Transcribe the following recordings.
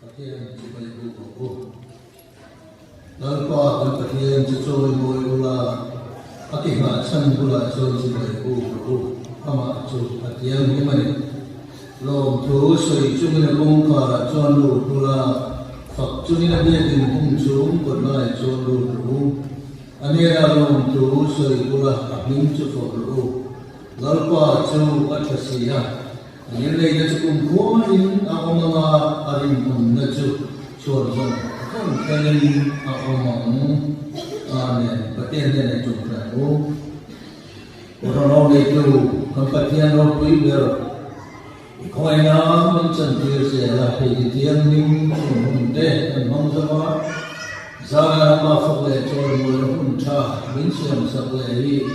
Pathian chỉ phải bu bu dan qua dan pathian chỉ trôi môi ula akihna san ula trôi chỉ phải bu ama trôi pathian như vậy lom thu soi chung ni bông cả tròn lu ula phật chung ni bia tin bung chung còn lại tròn lu anh era lom thu soi ula abim chu phật lu lalpa chu athasiya anh lấy cho cùng cố in ông mà arim cùng na chu chua rồi không cái này ông mà này pathian này chung ra orang itu kempatian orang pui ber kau ina mention dia saya hiditian nim deh memang sama saya maaf le cor mula punca mention sampai ini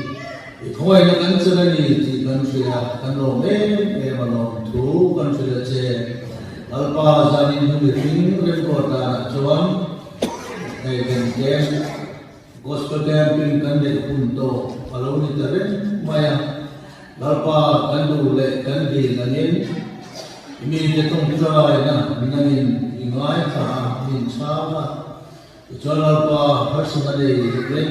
kau ina kan sana ni di kan saya kan orang memang tu kan saya je alpa zanin hubung rekota cuan dan gospel camping kan de punto kalau ni terus maya lalpa kandu le kandi lanin ini jetong try na minanin ingai sa min sama jual lalpa harusnya len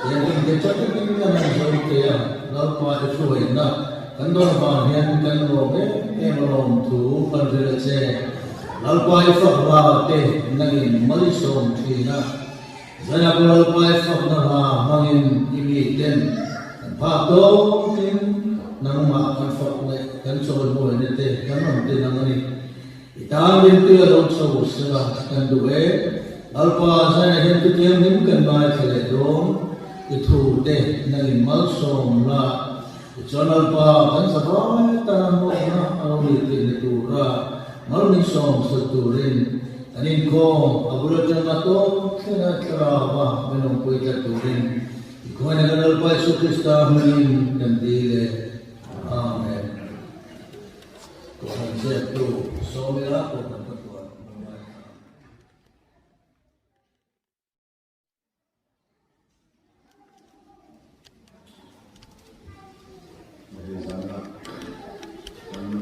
yang kita cakap ini kan jauh dia lalpa itu na kandu bahagian kandu memang tu kandu je lalpa itu apa minanin malisom tina saya kalau pakai fakta mungkin ini dan fakta ini nama fakta kan soal boleh nanti kan nanti nama ini kita itu ada soal sekarang kan dua alpa saya hentu tiang ini kan baik teledon itu deh nanti malsom lah channel alpa kan sebagai tanam mana kalau itu malu som seturin Anin ko abulat na to kena trawa menong ko ikaturin ko na ganal pa Yesu Kristo amin nandile amen ko hanse to so mira ko na to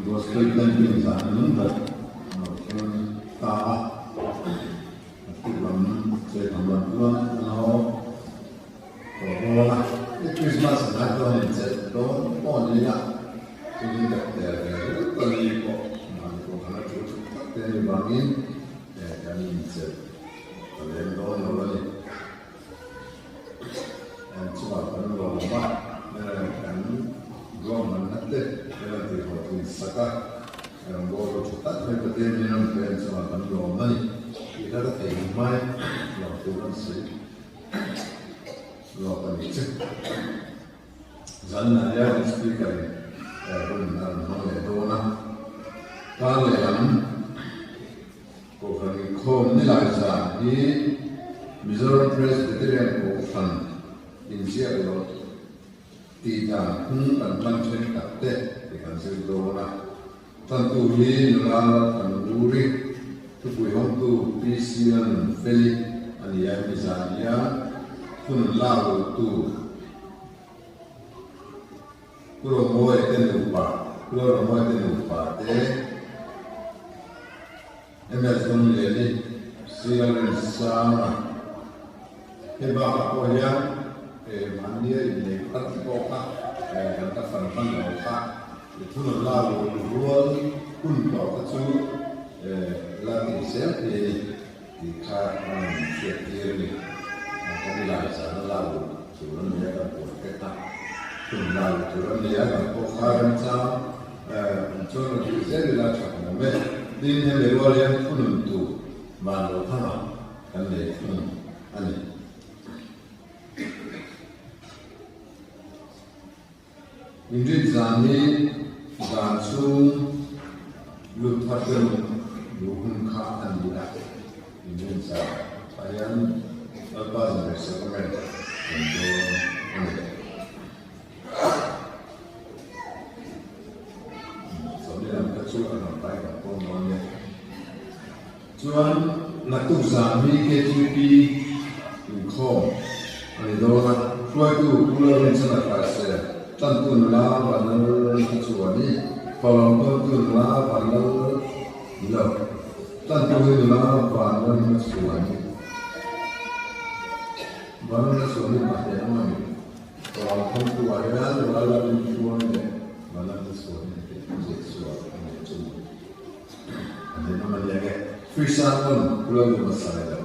gospel kan di sana nunda ta saya tambah tuan now bahwa Christmas ada yang jatuh pon ya jadi tak ada kali kok nanti kalau cukup tak ada bangin ya kami jatuh kalian tahu namanya yang cuma kan lomba kan dua menit nanti kalau sekat yang baru cepat mereka dia minum kan cuma kan lomba kita ada mai waktu kan sih waktu itu jangan ada speaker benar nama itu na kalau yang bukan kom ni lah sah ni Mizoram Presbyterian Bukan Insia itu tidak dan macam kata ikan sedo na tentu ini nurala tanduri Tupui hontu pisian Felix ania misalnya pun lalu tu puro moe tenupa emerson lele siaran sama heba apa yang mania ini katikoka kata fan lauka itu lalu ruang pun kau tu Latin selfie di kanan kiri kami lagi sana lalu turun dia kan kita turun dia kan karan sama turun di sini lah cakap nama di ni luar yang pun tu malu sama kan ni ane ini zani langsung lupakan Bukan kata dia ini saya apa yang saya komen untuk soalnya kecuali apa yang pun cuman nak tu sami KTP kau ini doa suatu pulau yang sangat kasar tentu lah pada kecuali kalau tentu lah pada Bila tan tu ni na van na suani van na suani ma ya ma ni to kon tu wa ya la la ni suani van na suani je suani ni tu ane na ya ke free sample lo ma sa ya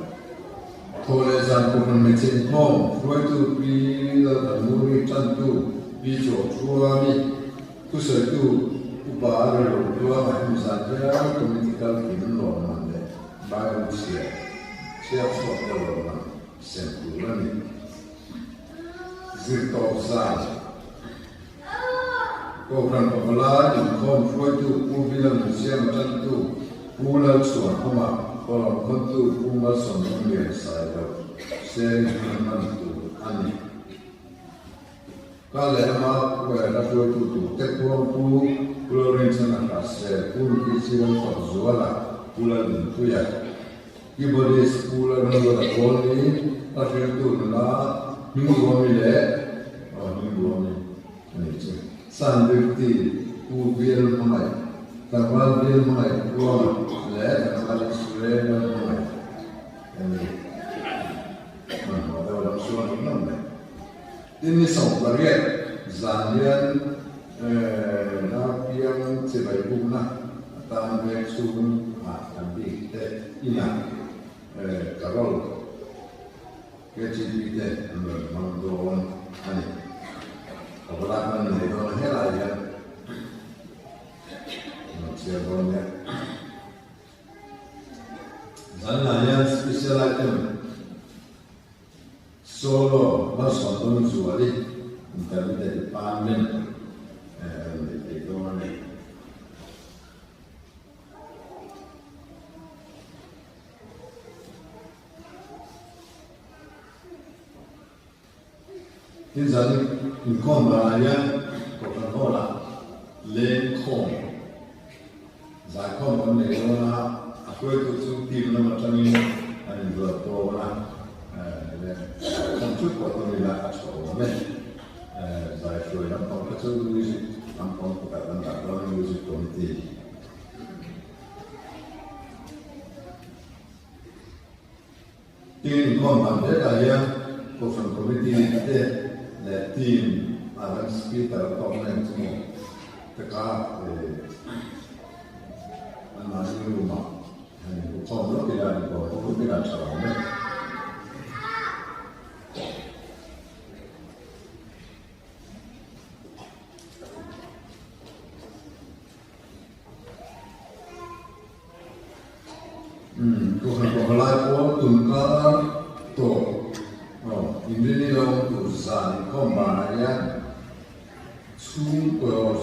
Thole zan ko me chen hom froi tu pi la da mu ri tan tu bi cho chua mi tu se tu ba ra lo tu ma mu sa ja political kin lo ma de ba ru sia sia so ko lo ma sen tu la ni zir to sa ko ran ko la ni hom froi tu pu bi la mu sia ma tan tu pu la so ko ma Kalau kontu bunga sombong biasa itu, sering menantu ani. Kalau emak kue rafu itu tu, tekuang pulau rencana kasih, pulau kecil terjual, pulau itu ya. Ibadah pulau negara koni, rafu itu nela minggu kami le, minggu kami, ini sandikti ubil mulai. Tawal bil mulai keluar le tawal surai mulai ini mana dalam surat mana ini soalnya zanian nafian sebagai guna tambah sun ambil ina kalau kecil kita menggunakan ini apalagi dengan helai ya Siapanya, zananya spesial item solo masuk dalam suari untuk dari pamen itu mana? Ini jadi income banyak Coca-Cola, Lancome. Giải không vấn đề đó là quê tôi xuống tìm nó mà cho nên anh vừa tô là trong chút của tôi là chỗ mình giải rồi làm con cái số music làm con của các bạn đó là music committee team con bạn thế là gì của phần committee thế là team làm speaker con này chúng tất cả mà như mà trong lúc kia thì có lúc kia là sợ đấy còn lại có tuần cả tổ ini ni orang urusan kemana sumber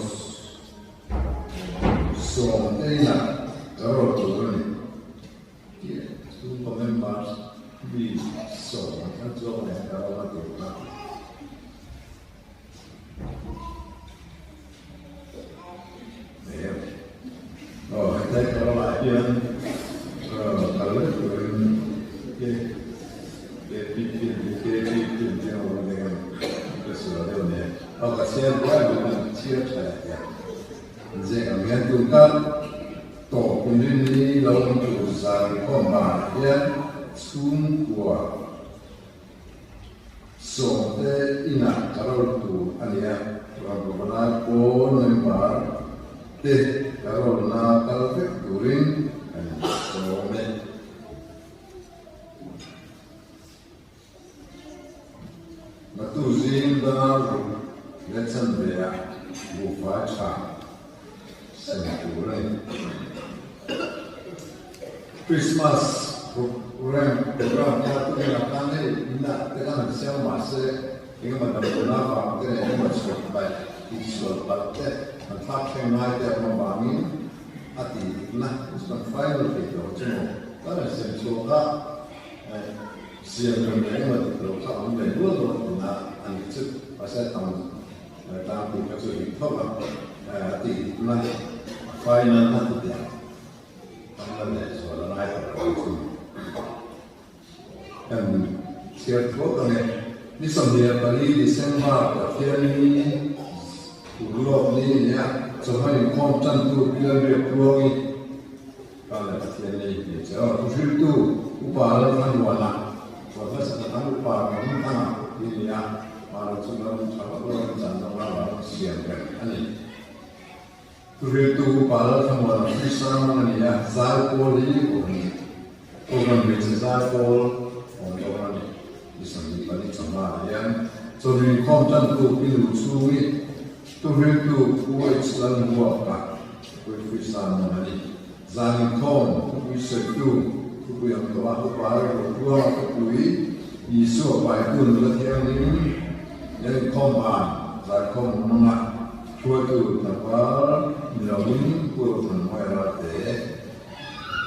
soalnya kalau tu ni, sumber members di soalnya soalnya kalau tu lah. Tapi kalau lagi kalau tu dia orang dengan kesulitan ni. Kalau saya buat dengan siap saya. Jadi kami tu kan tổ công ty lâu chủ sản có mà yên xuống của số thế ina kalau tu ania orang berbuat pun member teh kalau na kalau tu during so me matu zin da letsan bea bufa cha senturai Christmas program satu yang akan nak dengan siapa masa ini macam mana apa kita ini macam baik visual baik tempat yang ada membangun hati nah sebagai final itu cuma kalau semua siapa yang macam kalau kita dulu nak anjut pasal tahun kita sudah tahu hati nah final nanti dia soal lain dan siapa tu ni sambil kali Desember akhir ni bulan ni ya sampai kontan tu dia berkeluarga kalau thiên này để cho tu sư tu upah là thằng buồn là buồn là sẽ thằng upah mà không thằng thì là mà nó chúng nó chọn nó chọn nó là xiên cái anh ấy tu sư tu upah là thằng buồn là khi sao mà này là giải cố đi của mình bị giải cốของเราเนี่ยที่สำคัญที่สำคัญอย่างจนมีความจำตัวที่รู้ช่วยตัวเรื่องตัวผู้ไอ้สลันหัวปากผู้ฟิสานมันนี่จานข้อมผู้เสกตัวผู้ยังตัวผู้ปาร์ผู้ว่าผู้ยิสุไปตัวละเที่ยงนี้ยังข้อมบ้านจานข้อมมันมาช่วยตัวแต่ว่าเราไม่ผู้คนไม่รักเด็ก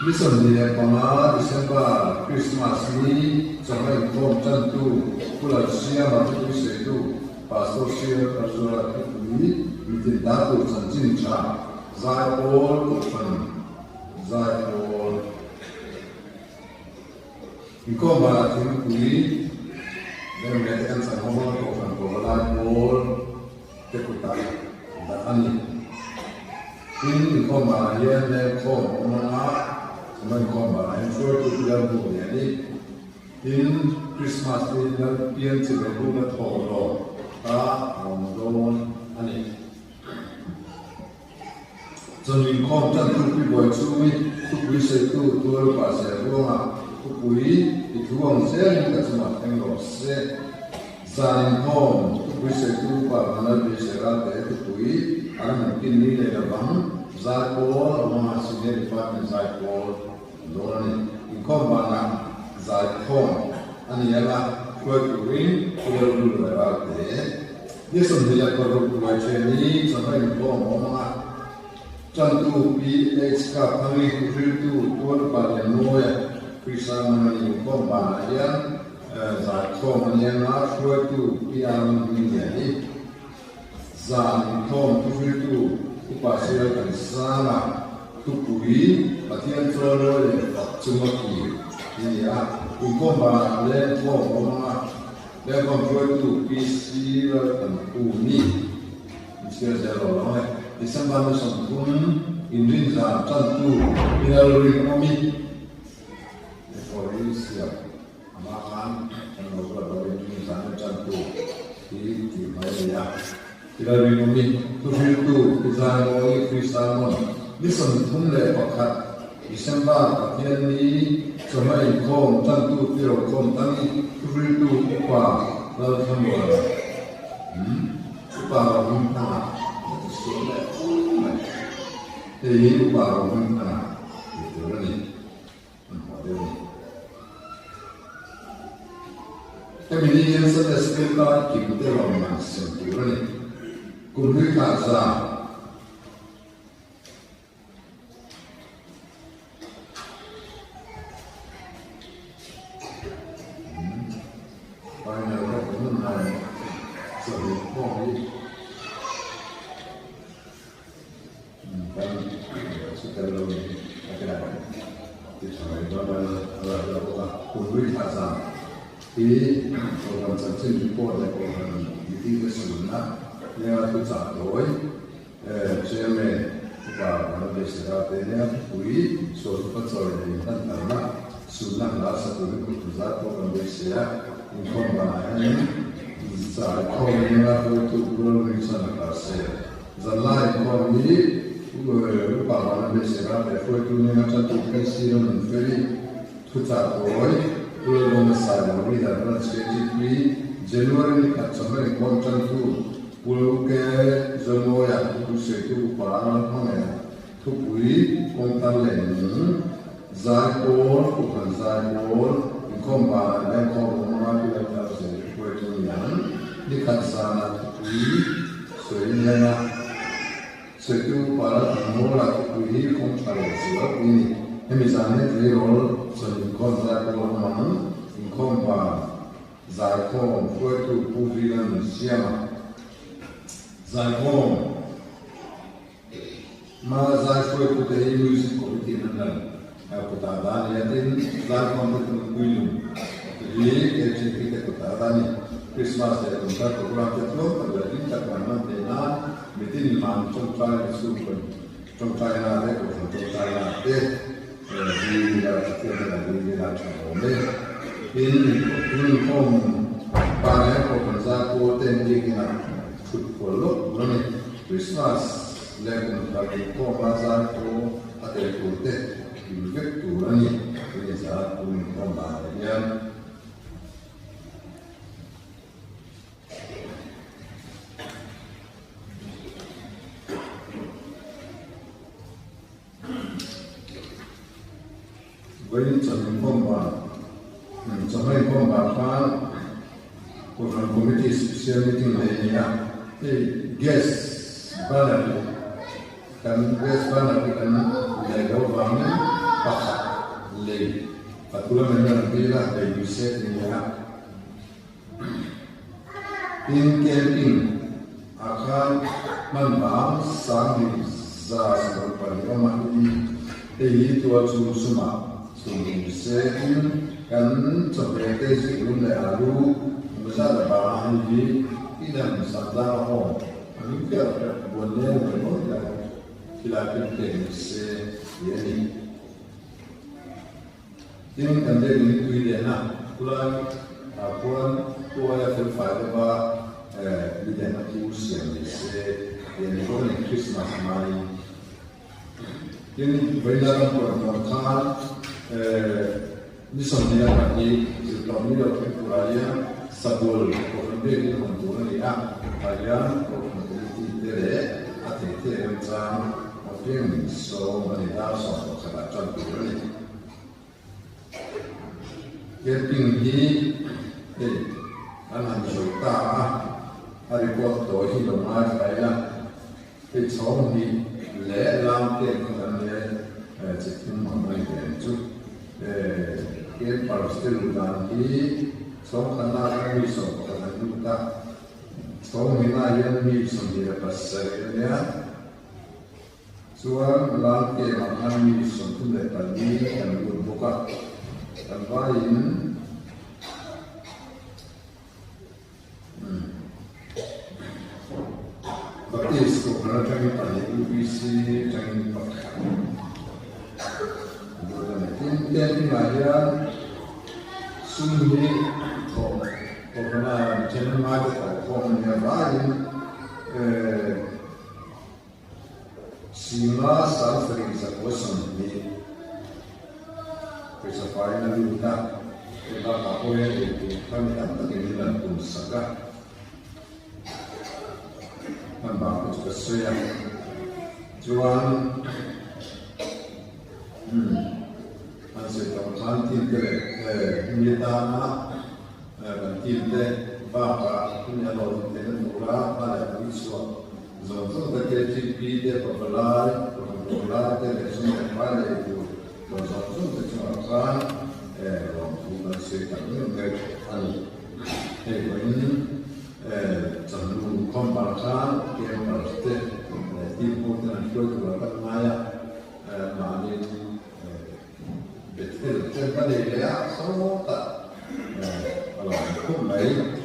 มิสำเนียงของเราดิฉันว่าคริสต์มาสนี้จะให้ความจำตัวผู้หลักเสียมาที่เสกตัวพาสตัวเสียกระทรวงที่มีติดตามตัวสันจินชาใจโอลคนใจโอลมีข้อมาถึงคุยเรื่องเรื่องสังคมของคนโบราณโอลเทคุตาแต่อันนี้ที่ข้อมาเยี่ยมในข้อมามันข้อมาให้ช่วยตัวเราดูอย่างนี้ที่คริสต์มาสที่เราเปลี่ยนจากรูปทองเราตาของโดนอันนี้จนมีข้อจัดทุกปีบ่อยช่วยทุกปีเสกตัวเราปัสสาวะทุกปีอีกทุกวันเสียงก็จะมาเป็นเราเสียจานข้อทุกปีเสกตัวปัสสาวะเป็นเสียงแต่ทุกปีอันนั้นกินนี่เลยนะบังใจโอมาสิ่งที่ฟังเป็นใจโอโดนนี่อีกข้อมานะใจข้ออันนี้ละช่วยตัวเองช่วยดูแลเราแต่นี่สมเด็จพระรูปไว้เช่นนี้จะให้ข้อมาจันทูปีเอ็กซ์กับทั้งนี้คือตัวปัจจัยน้อยพิสามันอยู่ข้อมาอย่างใจข้อมันยังน่าช่วยตัวปีอันนี้เนี่ยใจข้อคือตัวอุปสรรคต่างๆทุกปีปฏิญาณตัวเราเนี่ยจุ่มกี้ที่อ่ะอุปมาเล่นข้อมาเล่นความช่วยตัวปีสี่เราตั้งตัวนี้เชื่อใจเราเนี่ยที่สำคัญที่สุดคืออินทรีย์จันทูที่เราเรียกว่ามีพอรู้สึกมาคันเราก็เราเรียกว่าจันทูที่ไม่ได้ที่เราเรียกว่ามีทุกสิ่งทุกอย่างเราคริสต์มันนี่สมทุนเลยประคับที่สำคัญที่นี้สมัยก่อนจันทูที่เราคนตั้งทุกสิ่งทุกอย่างเราทำอะไรอุปาเราทำที่อุปาเราทำที่ตัวนี้มันพอเดียวแต่มีนี่ยังสักสกิลการคิดเรื่องมันสิ่งตัวนี้คุณวิเคราะห์ซะไปในโลกนั้นในส่วนพวกนี้dan setelah lalu kita dapat disambung dengan adalah kunjungan azam di program sensin report dan program di keseluruhan yang kita tahu CME pada beberapa daerah puri suatu persoalan yang karena sudah rasa turut berzat program bersih informasi saat komunikasi itu belum bisa terasa zalai komunikasi lupa mana bersihkan efek itu dengan satu kesiran menferi tujuh tahun belum selesai lagi dalam strategi Januari sampai konten itu belum ke Januari itu sekitar para mana tujuh konten lain Zaipor bukan Zaipor dikombinasi dengan komunikasi yang terjadi efek itu yang dikatakan tujuh sehingga sekitar para pengelola kuih kontrasif ini misalnya triol sekitar Zaipor mana dikombinasi Zaipor itu publikan siapa Zaipor mana Zaipor itu dari musik kopi mana aku tak ada yang Zaipor itu kuih jadi kita tak ada ni Christmas ya untuk program itu terjadi karena dana meeting imam trong trai super trong trai na deh trong trai na deh đi là thiên là đi là chồng đấy in không ba ngày có phần ra cô tên đi là chụp của lúc nó này Christmas lễ cũng là có ba ra cô ở đây cô tên thì việc của nó này bây giờ cũng không bà nhá với trận phong bà trong hai phong bà phan của phần committee special meeting này nha thì guest banner kan guest banner kan để đâu vắng pakhat le patulah memang bila dari set ni ya in camping akan membahas sambil seperti ramai ini tua cuma Sumsek kan seperti sebelum lalu besar bahan ini tidak sadar oh ini kita boleh berbuat kita se ini kan dia ini tu dia nak pulang tua ya berfaham dia nak usia se ini pun Christmas mai ini berjalan permukaan di sana kami kami dapat kuraya sabul kami di kantor dia ayam kami tidak ada macam mungkin so menida so kerajaan turun camping ini anak juta hari foto hidup saya itu ni le lampu kami cikin mamai itu ke parastil lagi so karena kami so karena kita so mina yang mi sendiri pasarnya suam lampu kami sendiri tadi yang berbuka tanpa ini tapi sekolah kami paling visi kami pakai Kemudian kemudian sumber karena channel market formnya lain sima sering sekosong di pesawat kita kita apa yang kami dapat dengan usaha membangun kesesuaian jual Masih tahun tiga, militana, tiga, bapa, punya lawan dengan mula, pada iswa. Zonzo terkait dia popular, dari semua pada itu. Zonzo terciptakan, bukan sekarang mereka ini, ini cenderung komparkan, yang pasti tipu dan filter maya, manis. Betul, kita lihat semua tak. Kalau aku baik,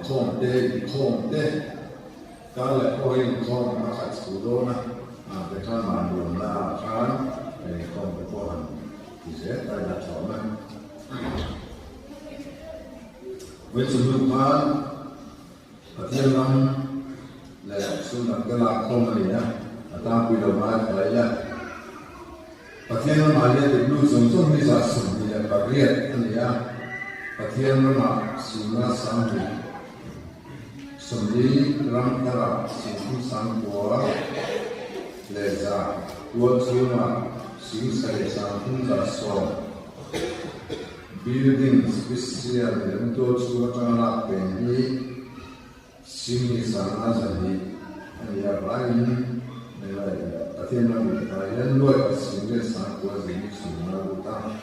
konte, kalau kau yang kau makan sepuluh na, mereka malu na kan, konte kohan, bisa ada coba. Berseduhan, hatian lewat sunnah kelak komanya, atau bila mana kaya. Patian malia di blue zonzo bisa sumber bagian ini ya. Patian nama singa sambil rangkara singa sangkua leza dua cuma singa saya sangkun dasar building spesial untuk suara pendi singa sana jadi ya lain nilai Patian yang luar singa sangkua jadi semua utang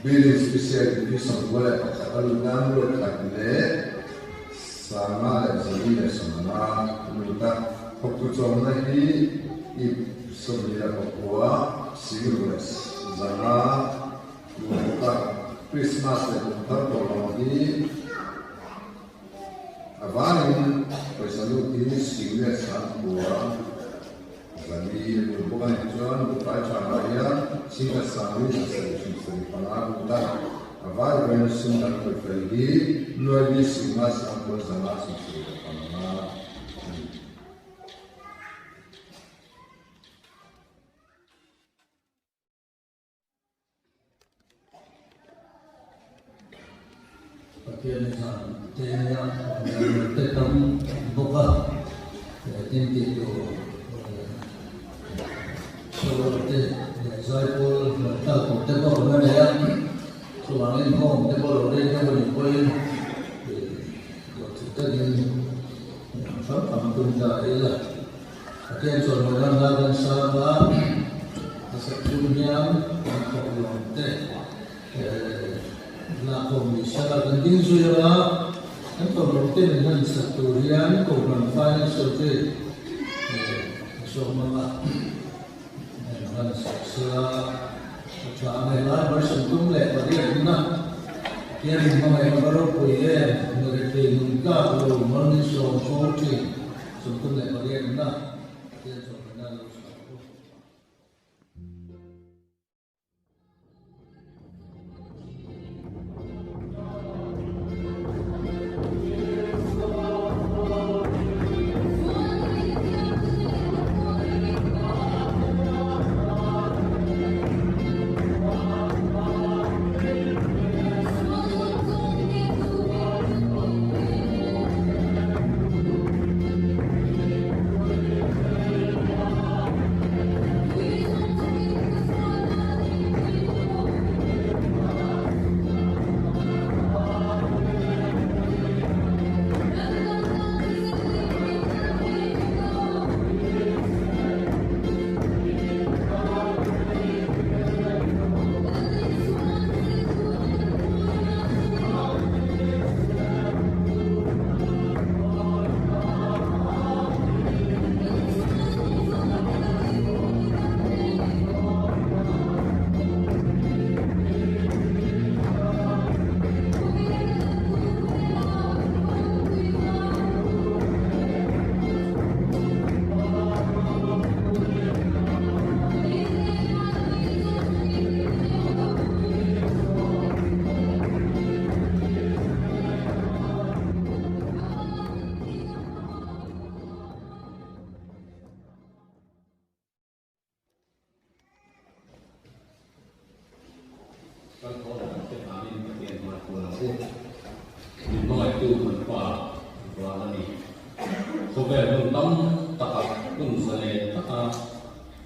building spesial itu semua kalau dan luar kali sama jadi semua kita waktu cuma ini semua Papua singa zana kita Christmas itu tertolong di awarin pesalu ini singa sangkua jadi bukan tujuan bukan caranya Singa sami sa solution panabuta avai venusun dan pergi luar biasa sampai zaman suci panama. Pakaian yang tetap buka, ini itu seperti saya pun tak tetap mana ya, soalnya home tetap orang yang boleh kita ini sama pun tak ialah. Pakaian soalan dan sahabat, sebelumnya kalau la commissione di Giura e poi ottenere settoriali con un file sotto insomma la cioè la versione completa di una che è però poi è un capo non sono sorti sono completa di una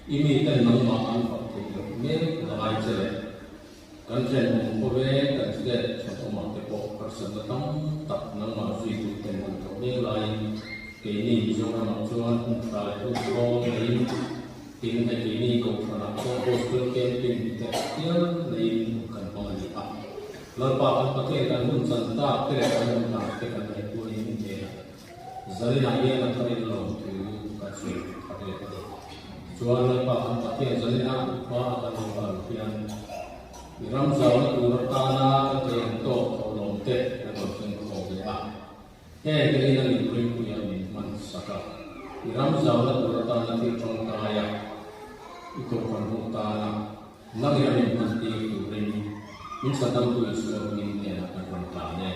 ini kan nama fakir ini nama aja kan saya mempunyai kan sudah satu mata pokok persenjataan tak nama itu dengan kami lain kini jangan macam antara itu orang lain tinggal kini kau pernah hostel camping terkial lain bukan pengalihan lepas pakai kan pun santai terus kan tekan itu ini dia jadi nak antara itu kasih pakai Jual pak pakai jadi aku pak kalau pian Iram jauh urut tanah ke to tolong teh kalau sengkau ya kini nanti beri punya man saka Iram jauh urut tanah ke trong kaya itu kampung tanah nanti yang nanti itu beri ini sedang tulis surat ini akan tanah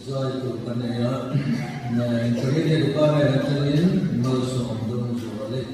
Zai tu panaya na intermediate para natin no so don zuale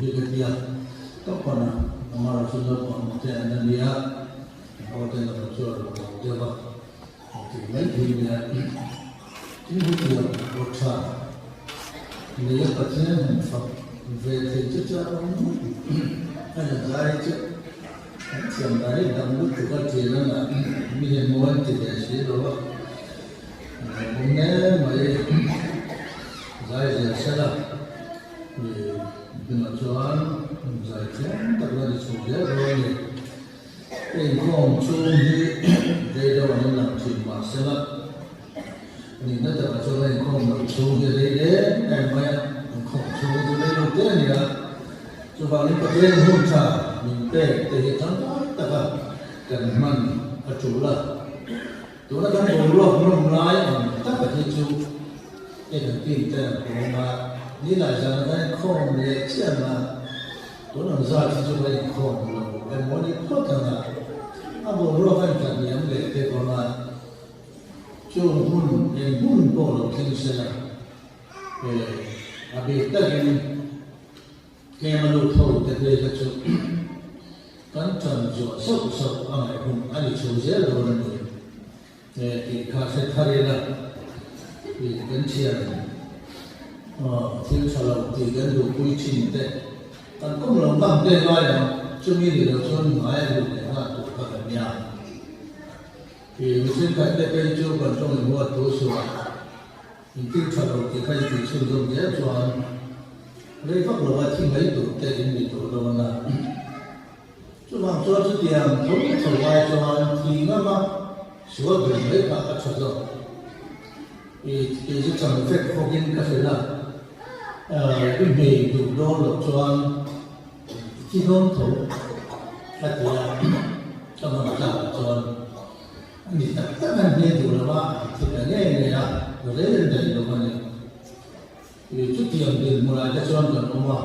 cái kia các con mà là sinh hoạt còn trẻ nên đi á họ tên là một số là một điều vậy thì mấy thì là chính cái điều một sản nếu có thể mình học về thì chắc chắn hay là giải chứ xem đấy đang lúc có chuyện là mình muốn thì để xử đó hôm nay mới giải giải sẽ là vì mình nói cho anh giải chén tập ra đi xuống dưới rồi thì không chung đi đây đâu nên làm chuyện mà sẽ là mình nói tập cho anh không làm chung như thế đấy em mới không chung như thế đầu tiên nhỉ cho vào những cái bên hôn trà mình để hiện trạng tất cả cần mình ở chỗ là chỗ nó đang ngồi luôn nằm lái tất cả những chú cái thằng kinh tế của mà như là giờ này không để chuyện là chỗ nào ra thì chúng ta không là em muốn đi thoát ra à bộ lo phải cần nhắm để cái con là chung hôn em hôn bộ là kinh sẽ là à bị tất nhiên cái mà lụt thầu thì đây là chỗ cắn chân chỗ sốt sốt ở ngoài hôn anh đi chỗ dễ rồi này thì khá sẽ thay là vì cái chuyện thiếu sao lâu thì cái đồ quy trình thế còn cũng là bằng đây nói là chưa nghĩ được cho nói được để mà tụ tập ở nhà thì mình xin cái đây chưa còn cho mình mua tối số mình thiếu sao lâu thì phải bị sử dụng dễ cho lấy phát lộ thì mấy tụ tệ mình tụ đâu là cho bằng cho cái tiền không phải lại cho thì nó mà sửa được mấy cả cho rồi thì cái chẳng phép không yên cái là cái nghề dùng đo lộc cho anh khi không thấu hay là cho nó trả cho anh thì tất cả những điều là ba thì là nghe này à rồi đấy là đấy đâu mà này thì chút tiền thì mua lại cho anh còn không à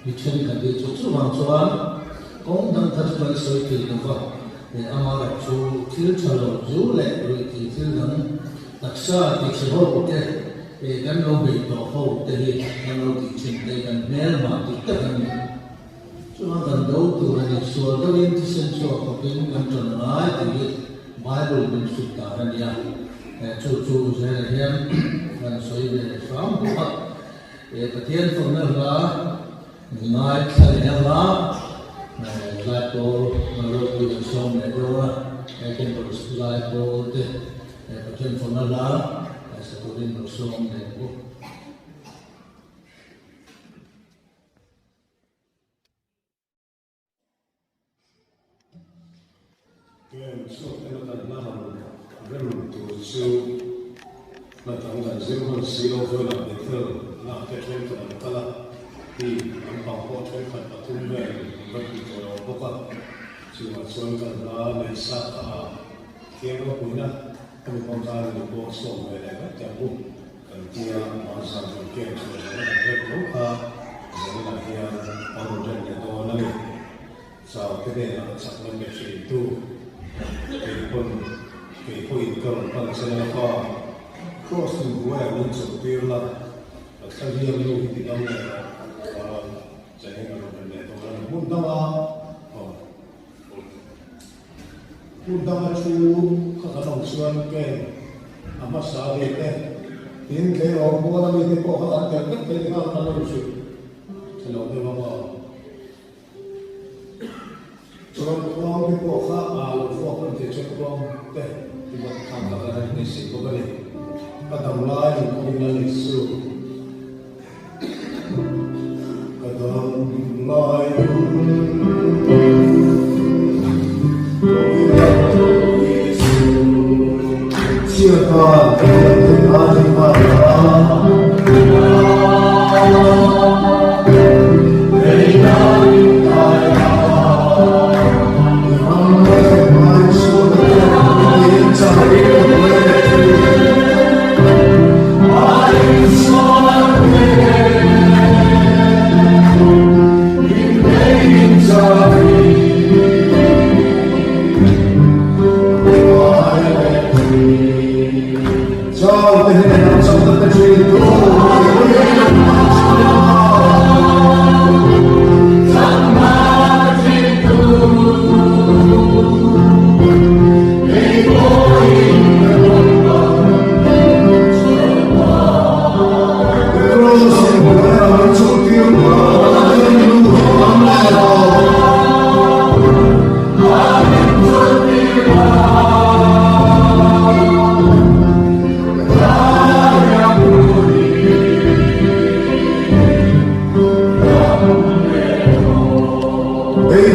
thì trên cả cái chút bằng cho anh cũng đang thật sự sôi thì đúng không để anh mà gặp chú thiếu trả lời chú lệ rồi thì thiếu lắm đặc sắc thì chỉ hỗ trợ để cái nó bị đổ hậu thì cái nó bị chỉnh để cái nét mà thì tất cả chúng ta cần đấu từ là để xóa cái liên thì sinh cho có cái quan trọng nói thì Bible mình xuất cả ra đi chú sẽ là hiện và xoay về sáng của Phật để cái thiên phần nó là nói cái này là lại có nó được xong này rồi cái cái lại có cái thiên phần nó là sẽ có đến một số này cũng cái số cái nó là rất là nhiều số là trong cái riêng hơn xí lâu rồi là để thơ là cái chuyện của nó là thì anh bảo họ chuyện phải là thu về rất là nhiều bốc up chỉ là số cái là lấy sát kia nó cũng là cái con trai được bốc xong về để các trang bút cần kia mà sản xuất kia rồi nó là rất tốt ha rồi là kia ông trên cái đó này sau cái này là sắp lên cái gì tu cái point còn còn sẽ là có crossing where mình sẽ tiêu là cái gì luôn thì đâu là sẽ là vấn đề đó là muốn đâu chú các đồng xuân cái mà sao vậy thế hiện cái ông bố là mình có họ ăn cái cái nào nó được chứ thì nó đều bảo cho con cái bộ khác là cho con thì cho con thế thì mà tham gia cái này sẽ có cái này bắt đầu lại thì có cái lịch sử bắt đầu lại chưa có cái I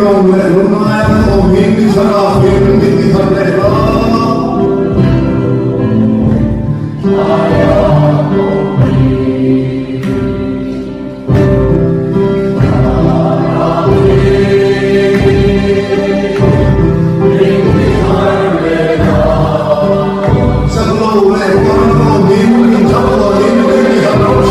Hong Lệ Luôn Mai Hồng Hiến Đi Sơn Đỏ Hiến Đi Thần Lệ Đó Sắc lâu lệ con Hồng Hiến Đi Sắc lâu Hiến Đi Thần Lệ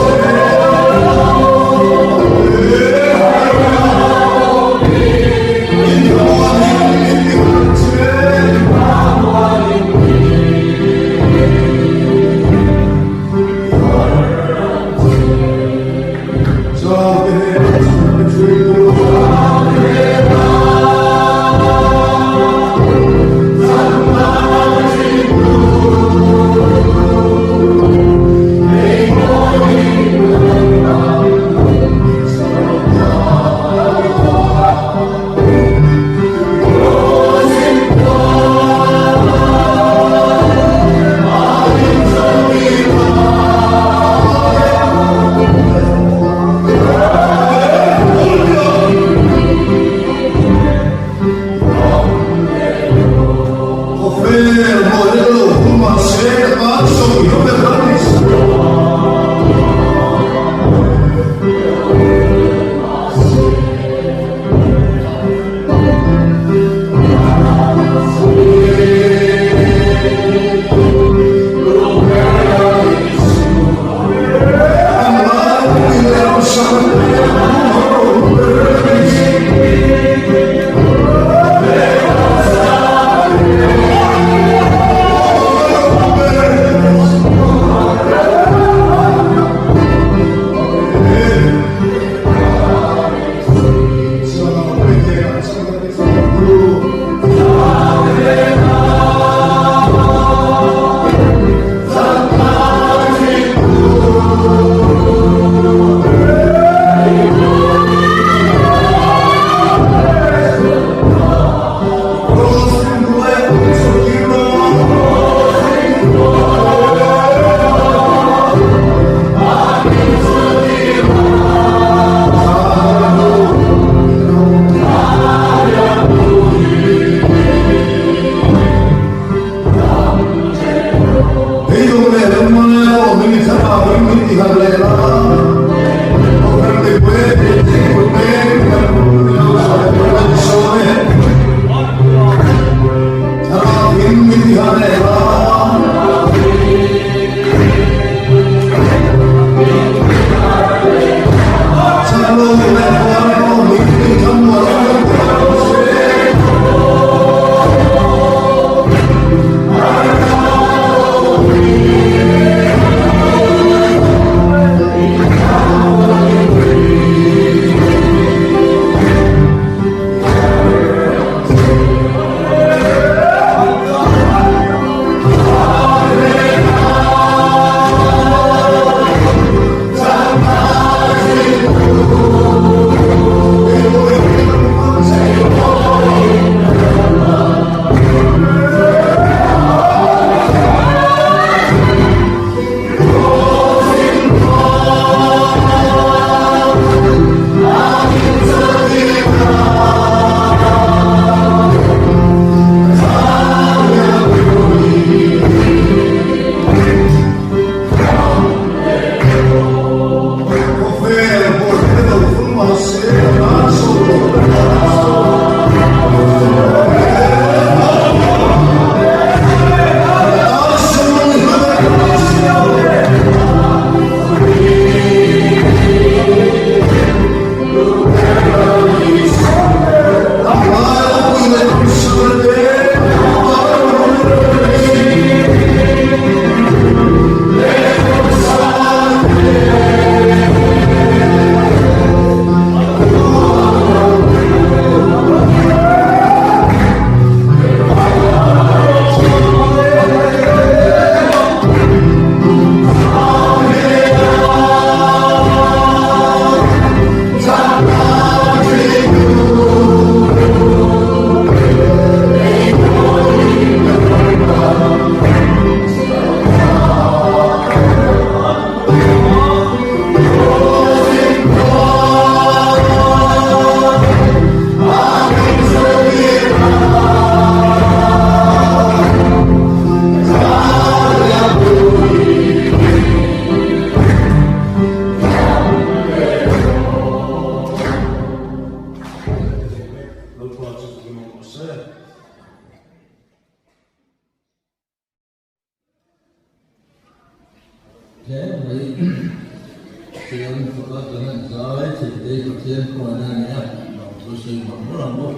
thiên của nó nhé nó tôi suy mong muốn làm một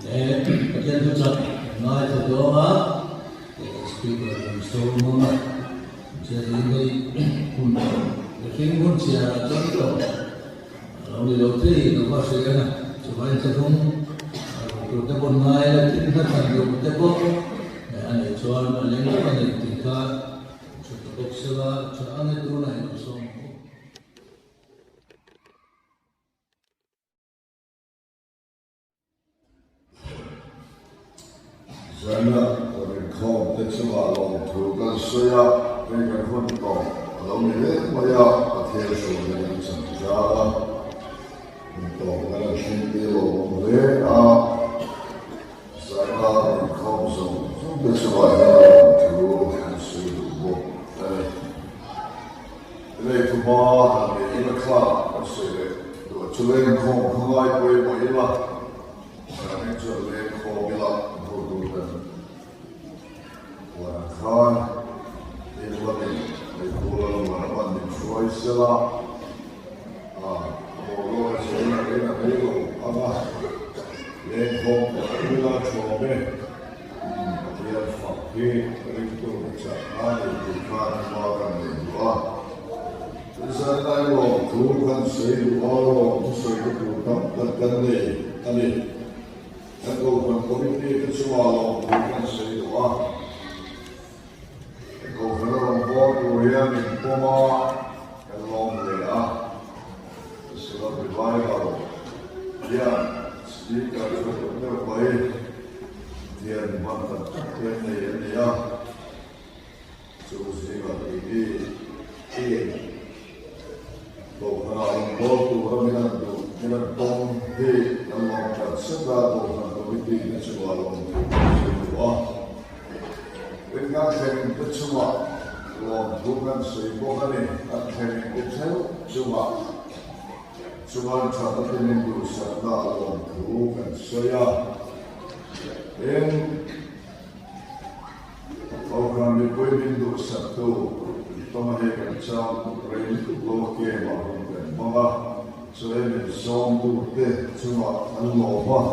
để cái thiên thực chất nói thật đó mà speaker làm số mà chỉ là cùng cái phim muốn chia cho nóเราดีเราที่เราก็เสียนะสุดท้ายจะคงตัวแต่บนไม้แล้วที่ท่านทำอยู่แต่ก็อันนี้ชวนมาเลี้ยงกันในติดข้าสุดท้ายเสียจะอันนี้ตัวไหนก็ส่ง Sana kami kong tetsuwa long tukan suya dengan huntong lalu ni maya akhir suya dengan sanjara untuk dengan shinti long le a sana kami kong song tetsuwa long tukan suya bo le tuba kami ina kla suya dua culen kong kangai kue bo ina kami culen kong bila Kan ini lebih kurang mana di choice lah. Kalau saya nak itu apa? Lekong bila coba, dia fakir itu macam itu kan makan itu ah. Saya tahu tu kan saya orang tu saya tu tak ni. Aku kan politik semua orang tu kan saya ah. Kau kena buat yang impoma yang lea, sebab berbaik kalau dia sedikit agak baik dia dimana dia ni ya, sebab ini kau kena buat dengan tong di dalam segala kau politik semua orang semua. Dengan kami bercuma, orang bukan sebuah ni, kami bercuma, cuma cara kami berusaha orang bukan saya. Kalau kami boleh berusaha tu, pemahaman macam rel loke maupun mana, saya bersama tu cuma Allah.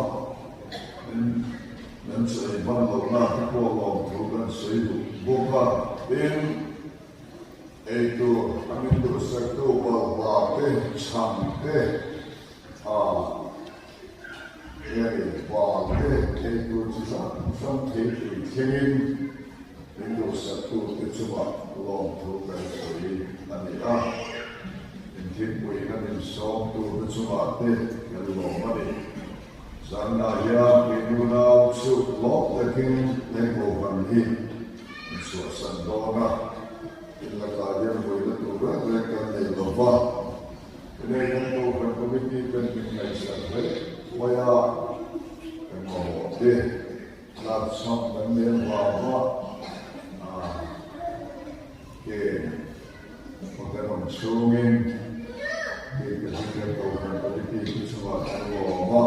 Dan saya bangga kalau bukan saya buka itu kami berusaha tu bawa sampai jadi bawa itu sampai tingin itu satu cuma kalau bukan saya nanti mungkin bukan insya tu cuma kalau mana Sana ya pinuna usuk lok taking lego banghi suasan dona illa kajian boleh turun lekan lego ini kan tu kan komiti kan pinaisan supaya mau langsung dengan bawa ke makanan sungin ke ketika tu kan komiti semua bawa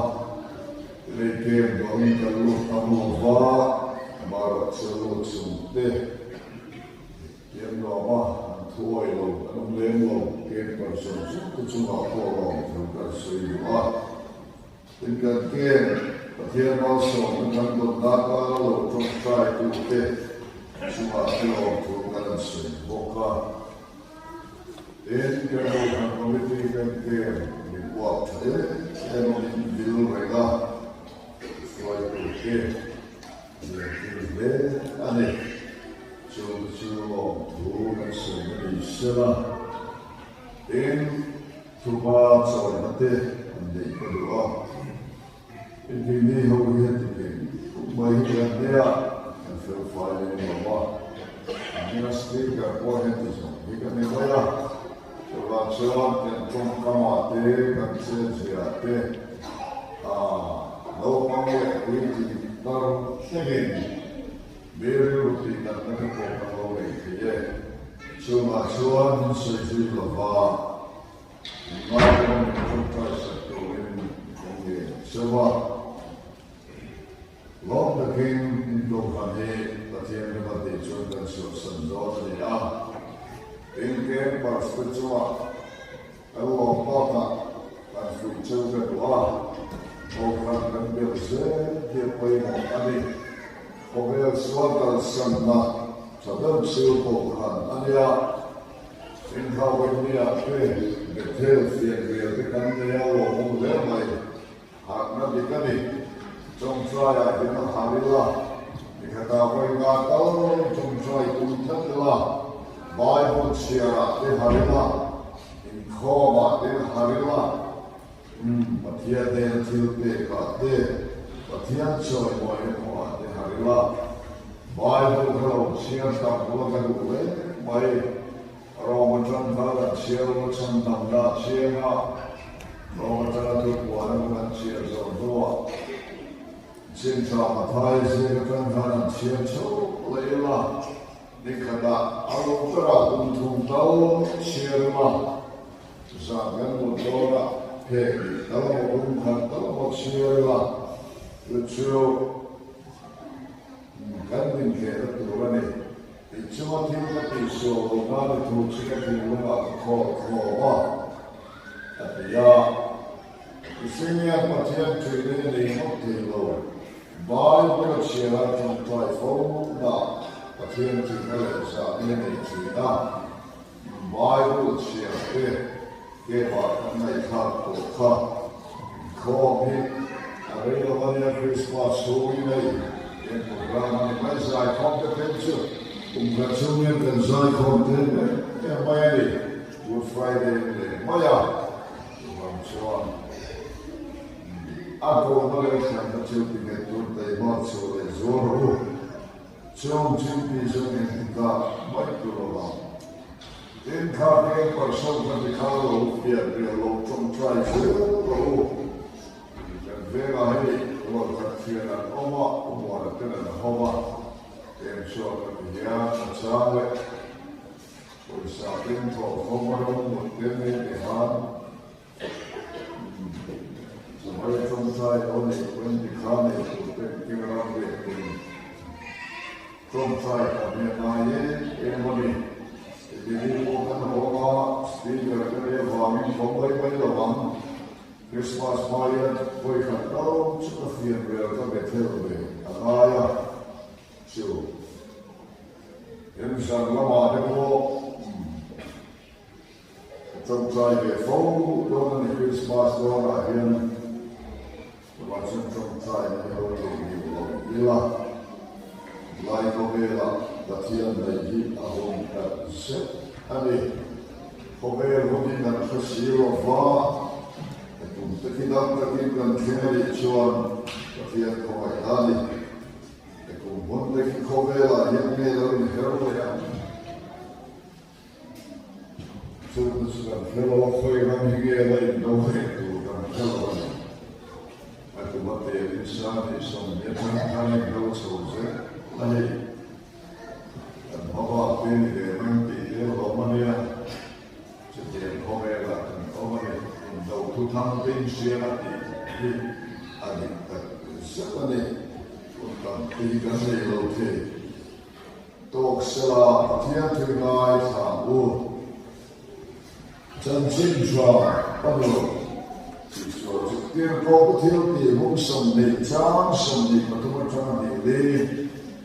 Lekin kami kalau kamu barat seluruh sumber, yang lama tuai lo, anu lemo, kian person, cuma orang bukan sewa. Dengan kian, kian masuk dengan data lo, cuma itu cuma orang bukan sewa. Ini kalau kami kian dibuat, yang dibilang mereka. Porque ele ali so tunas semisela tuba saudade ande kedua ini hobiat baik dia file mama ini asli kapohen itu jika negara coba yang kamate kan sesuatu Lalu kami ini baru segini, baru kita nak kalau ini cuma sesuatu lepas, macam kita satu ini semua. Lalu begin untuk kami latihan kembali contoh sesuatu dia, ini pas percuma kalau apa phụ châu về đó ô khăn gần biểu dễ thì quay một anh đi có về xuống tận sân mà cho đâm siêu cổ hẳn anh ya in khao bên nia thuê để theo phiền về cái căn nhà của ông lẽ mày hạt nó đi cái đi trong trai thì nó hà đi là thì cái tao quay ngã tao trong trai cũng thất là bài một chia thì hà đi là in kho mà thì hà đi là mà thiên đen thiếu bể cả thế mà thiên trời mọi người thì hà đi là bài một cái chia tập của cái đủ đấy bài Ramadan pada siapa santam dah siapa Ramadan tu puan bukan siapa semua cinta matai siapa kan siapa so lelah dikata Allah telah untung tahu siapa jangan mudora hei kalau untung tahu siapa lucu kan mungkin tu ni Cuma kita pisau, mana tu cakap kita kau, tapi ya, isinya macam cerita ni hotel lo, baik bercerita tentang telefon dah, macam cerita saat ini cerita, baik bercerita, kita naik kapal, kopi, ada yang mana Christmas ini, yang program ini saya kompetensi. Congratulations dan saya konten yang maya ni Good Friday ni maya macam aku nak lihat macam tinggal tu dari macam le zoro cuma cumpi cuma kita baik tu lah in kaki person kan dikau biar lo cuma try lo dan vela ni lo kan fian oma ada tenan oma yang suatu dia sampai usahakan program mungkin dengan sebagai contoh oleh pendidikan itu kira-kira contoh kami nanya yang ini jadi bukan orang speaker kerja kami sampai pada Christmas Maya bukan tahu seperti yang berada betul ayah Sure. Inshallah, ada ko trong trai về phố đó là Christmas đó là hiện macam trong trai này họ nhiều là lại có về là đặc biệt là gì ahong cả set anh có về họ đi làm cái gì đó và cũng tất nhiên là cái này chọn đặc biệt có phải là một cái khâu về là những cái đó mình hiểu rồi à, cho nên là nếu mà khơi làm những cái này đâu phải là làm theo rồi, mà cũng bắt đầu insan thì sống như thế này đâu sâu sắc, này, họ bên cái mang cái điều đó mà này, cho nên khâu về là khâu về đầu thu thang bên xe là thì anh ấy rất là này thì cái này lâu thế, tốt là thiên thiên ngài thảm u, chân chính cho bắt đầu, thì cho trực tiếp có thiếu thì cũng sống để chán sống để mà tôi cho để đi,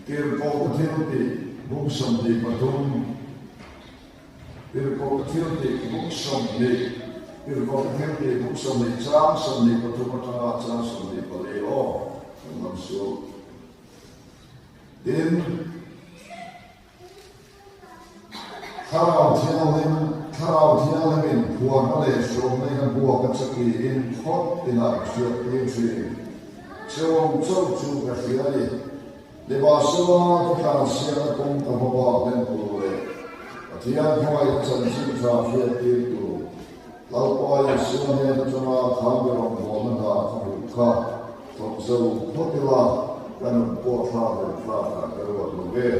tiền có thiếu thì cũng sống để mà tôi, tiền có thiếu thì cũng sống để, tiền có thiếu thì cũng sống để chán sống để mà tôi cho chán sống để mà lấy ô, làm sao đến thao thiên lên buồn nó để xuống đây là buồn cái sự kiện in hot thì là chuyện in chuyện trong chu cái gì đấy để bảo số cái thằng xe nó cũng có bảo bên tù đấy thì anh hỏi chân chính ra phía tiền tù lão coi xuống này cho nó khám về lòng của mình là không được không dâu hot thì là Kanun pota del plata keluar luge,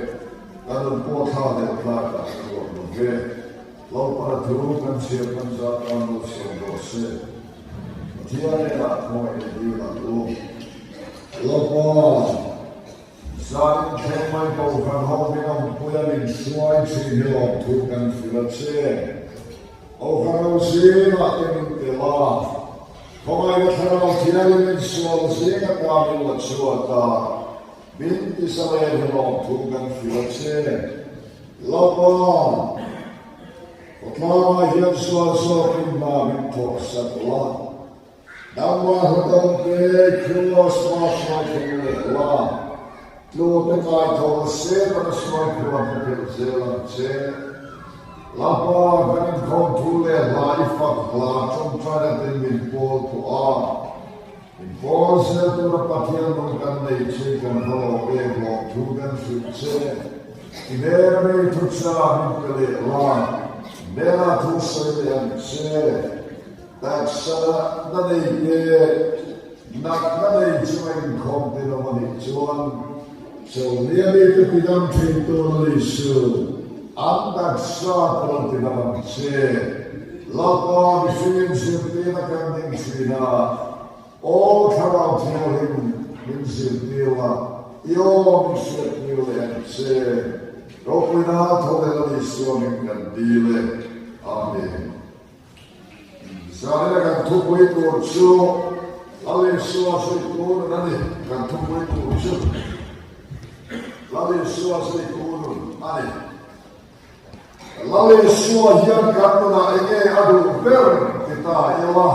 kanun pota del plata keluar luge, lau para turunkan siapkan zatan lu siapa tiada nak kau ini lalu, lau pa, saat kemai kau kan hau dengan punya min suai sini lau turunkan filatse, au kan hau sini nak telah, Kung ay matalaw tinalim suwal siya kami at suwata, binti sa rin mo tugang filatse, lapang, Otlama yan suwal sokin mamin to sa tula. Namwa hutang ke kuwas masma kemela. Tluwa petay to se panasma kuwan kemela se. Lapa ganin kontule laifak la chomchana din min pol to a. Min pol se to na patiyan ng kanay che kan holo e lo tugan se. Inera me tutsa min kale la. Mera tu se yang se, tak sa nanay jumain kom din naman ituan. So niya ito pinang pinto na isu, ang nagsa ko din naman se. Lapa bisingin sirti na kanding sina, all karaw tiyahin min sirti la, iyo sirti la se. Rokuina tolera isionin kandile. Amen. Sarira kan tupu itu ursu, lalu Yesus itu nanti kan tupu itu ursu, lalu Yesus itu nanti, lalu Yesus yang kata ini adu ber kita ialah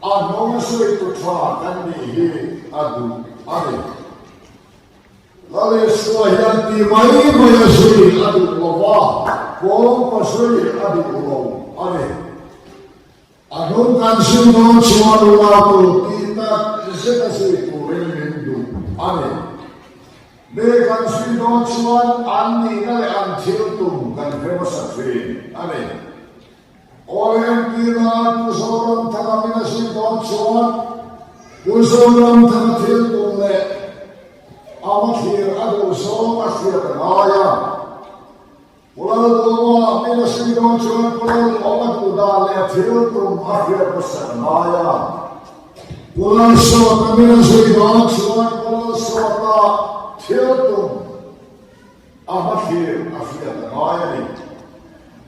anu itu cah kan dihi adu nanti. Lalu Yesus yang dimai mayasuri adu lawa, kolom pasuri adu lawa, ane. Anong kansin mo suwalo lato kita kasi kuring hindu, ane. Ne kansin mo suwan ani nale antil tum kan kremasatri, ane. Orang kira kusoran takamina suwan suwan, kusoran takatil tum le. Amakhir adu so akhir naya. Ulal doa mina sidon chuan ulal omat udal le thil tum akhir pasan naya. Ulal so mina sidon chuan ulal so ta thil tum amakhir akhir naya ni.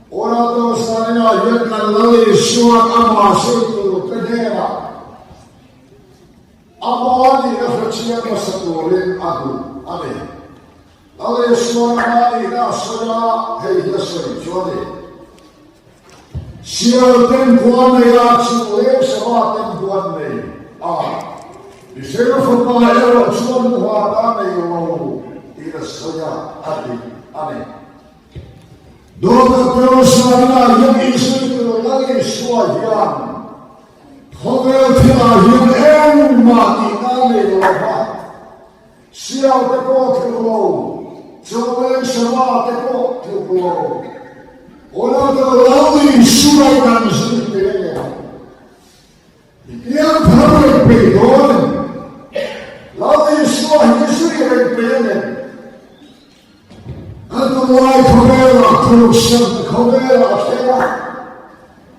Ulal do sanina yen lali suat amasitu kedera. Amani refleksiya masaturin adu, amin. Lalu Yesus amani nasya hei Yesus juali. Siapa tempuan ya cule sama tempuan ni. Di sini firman Allah jual muhada ni orang tidak saya adi, amin. Doa terus mana yang Yesus itu lagi suajan. Hotel tilahin mati nali lapa, siapa teko teko, coba sama teko teko, orang terlalu surai dan sedih. Yang terlalu bedon, lalu suai sedih bedon. Atau mulai kobela terus kobela kera,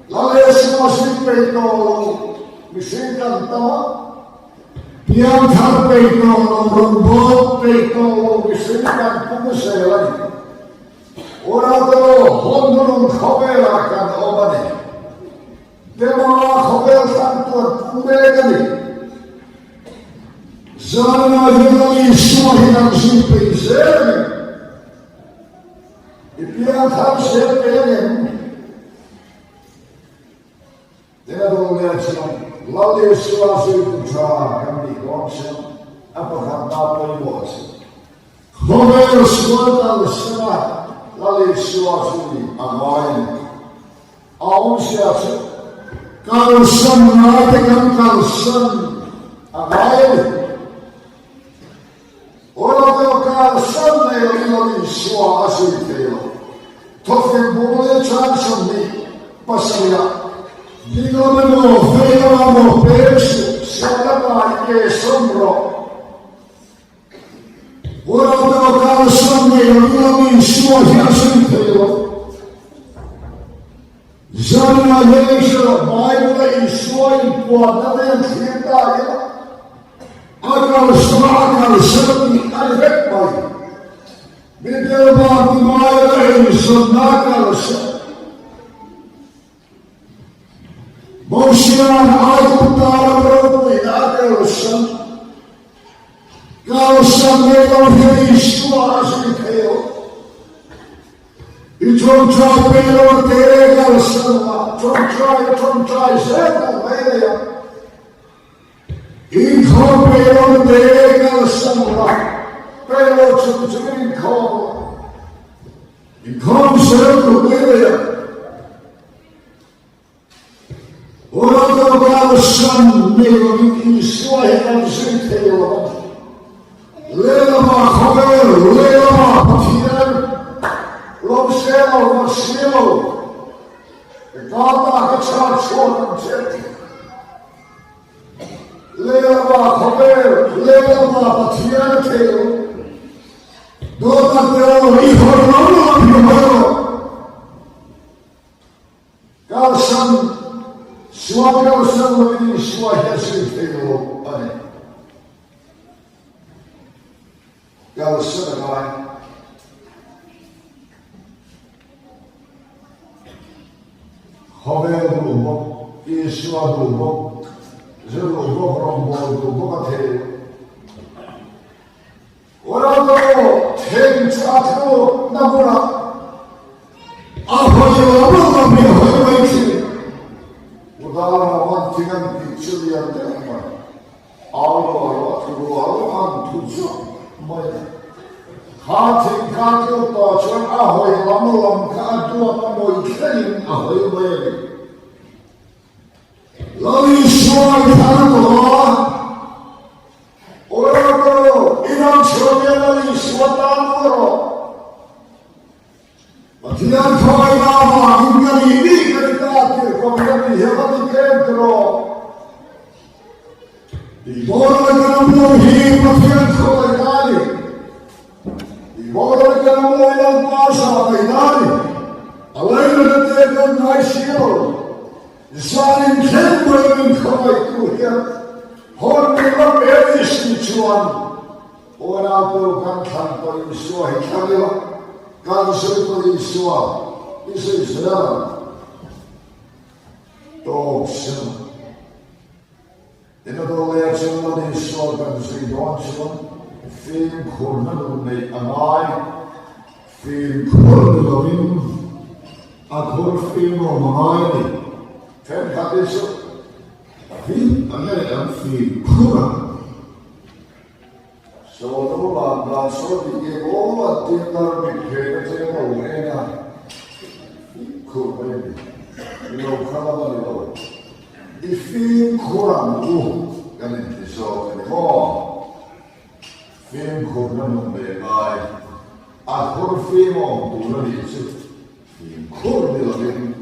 lalu semua sedih bedon. Misalkan tahu, yang terbaik orang baik kalau misalkan pengusaha lagi, orang tu honor khaberakan obane, demam khaberkan tuan kumbekan ni, zana yang suahinan simpel, ipian harus sepelen, dia tu lihat siapa. Lalu Yesus itu kami konsep apakah apa yang was? Homer suatu serat lalu Yesus ini amain. Awam siapa? Kalau semua dengan kalau amain. Orang tu kalau semua yang Yesus itu, tapi boleh cakap ni pasal. Digamos, veíamos peso, salama y sombro. Ora tocar sangue, digamos, sua gente. Zana yeso, Bible e sua importante criatura. Akal sama santi alvekpai. Bidelba dimaya e sonakal. Mosian ai utara berapa ini kalau sampai kau jadi suara sedikit, itu capai lo tere kalau semua, try saya tak ya. Itu lo tere kalau semua, pero cuma kau saya tak ya. Orang tu kalau sampai ini suara kalau sedikit lo. Lelama khabar, lelama patian, lomselo, masilo, kata kacau छोड़ चलती, lelama khabar, lelama patian kelo, दो तत्व इधर नॉर्मल अभिमान, कालसम, स्वागतम वही स्वागत kelo ane. Kalau sebenarnya Hobel dulu, Iswa dulu, Zulu Rombol dulu katanya. Orang tu ten satu nampak, apa yang orang boleh ini? Udah tinggal kecil yang terang, Allah tu Allah tujuh. Hati kaki itu cuma ahoy lamu kaki apa mau ikan ahoy bayar. Lalu semua itu orang itu inan sebagai lalu semua tahu. Matian kau ini hingga ini kita kau ini hebat itu. Di bawah kamu hidup matian kau ini. Bora que não é não passa a verdade. Além de ter que nascer, já nem tempo em como tu Horni não é espiritual. Ora pelo cantar por isso é cabelo. Canso por isso. Isso é Israel. Toxin. E não dou ler de isso para se doar. Film kurnan med amai, film kurnan akhor film amai. Fem kate so film amai film kurnan. So no la so di ova tindar mikhe te no ena kurnan. No khala lo. Di film kurnan ganin so ko. Film kurnan bebai, akhor film on tulan itu, film kurnan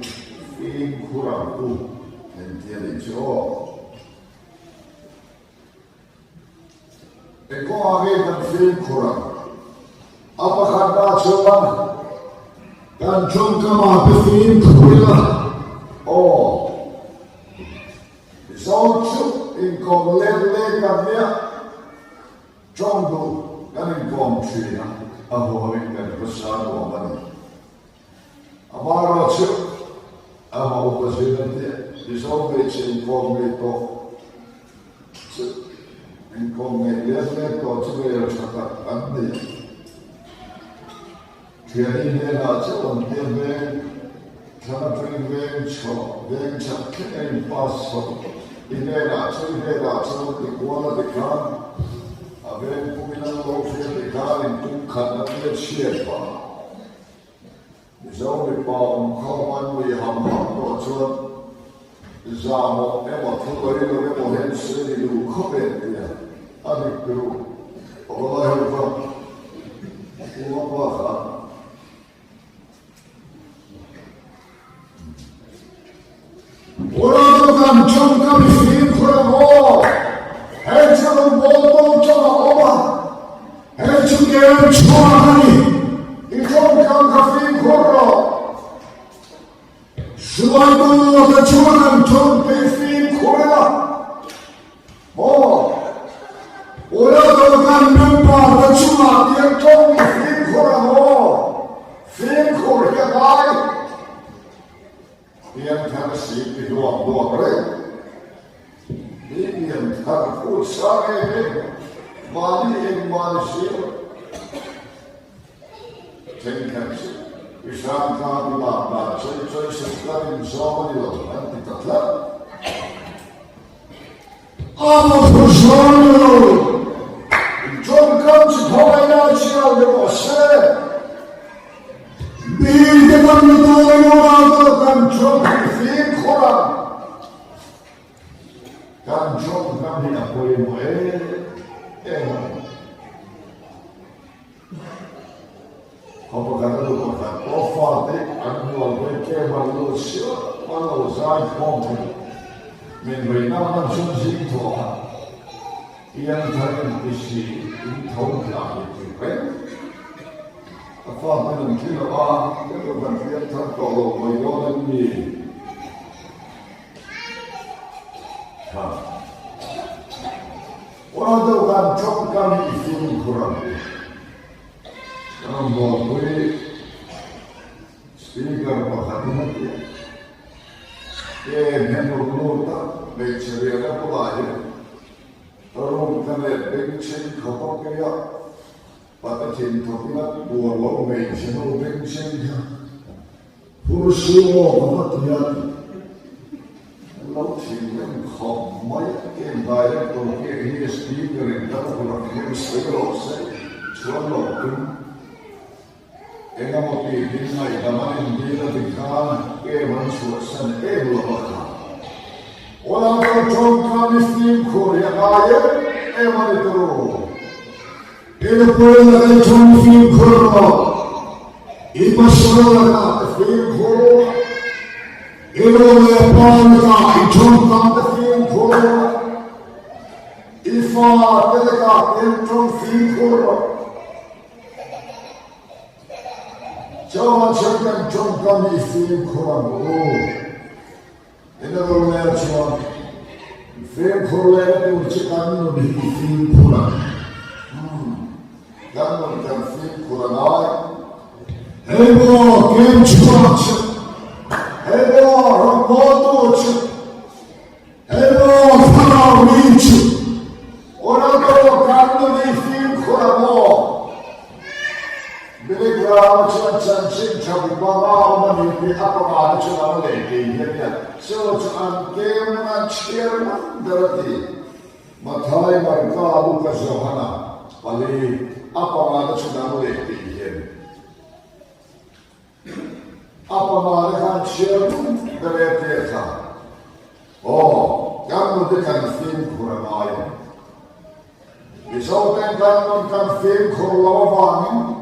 film kurang tu, nanti itu. Eko age kan film kurang, apa kata coba, kan cuma apa film kurang, oh, soalnya ingkau lelaki kan dia. Trong đó các anh gom chuyện à hồ mình cần có sao của mình à ba rồi chứ à hồ có gì nữa thì sau về chuyện gom về to chứ anh gom về lên to chứ về là chắc là ăn đi chuyện đi về là chứ còn tiền về thằng nào chuyện về chắc cái anh pass rồi đi về là chứ thì qua là để khám Avem combinat o fiecare în tuncana de șerpa. Zau de pa un coman lui hamam toțon. Zamo ema tăgărilă emo henseni lu comedia. Adică ola helpa. Ula baha. Ora dokan chonka mi film kuramo. 해주는 모든 자가 해주기를 좋아하니 이종 강가피 고로 수완도 좋아하는 정비피 고래다 오라도 간 멤버 주마 정비피 고라고 피 고래가 이양 타시 비도와 그래 kan ku sare mali ek mali se ten kan se isam ka bila ba choi sekali zaman lo anti tatla ama fushano John comes calling out children se bir de kan doğru kan çok fin koran kan çok kan di apoy mo kapag ano ko ka offer ano ang ke malo siya malo sa phone men rin naman siya dito iyan tayo isi in thong la ito offer ng kilo ito kan fiat tolo mo yon ni wala daw kan çok kan ifin kuran Ang boy speaker pakatulad yan. Memorluta, may tsarira po tayo. Tarong kami, bengsin kapag kaya, patakin kapag buwalaw, may sino bengsin ka. Puro sumo kapatulad. Laut silang kamay, kaya kung kaya speaker, yung kapag kaya speaker, Chuan Ega mo pipin na itaman hindi na bigkaan ewan suwasan ebulabaka. Walang kong kami film ko kaya ewan ito. Ito po na kayo kong film ko ipasura na film ko ito may paan ka itong kami film ko ifa talaga itong film ko Jangan jangan jangan film Quran. Ini orang cuma film Quran itu cakap ni film Quran. Jangan jangan film Quran ay. Hebo game cuma hebo robot cuma hebo farawin cuma. Orang tu kan ni film Quran. Bilik macam cancing cabu bapa mana ni apa mana cuma lagi ni dia. So cuma game macam berarti matai mereka abu kezohana. Balik apa mana cuma lagi ni. Apa mana kan share berarti apa? Oh, kamu dekat film kurang aja. Isau kan film kurang apa?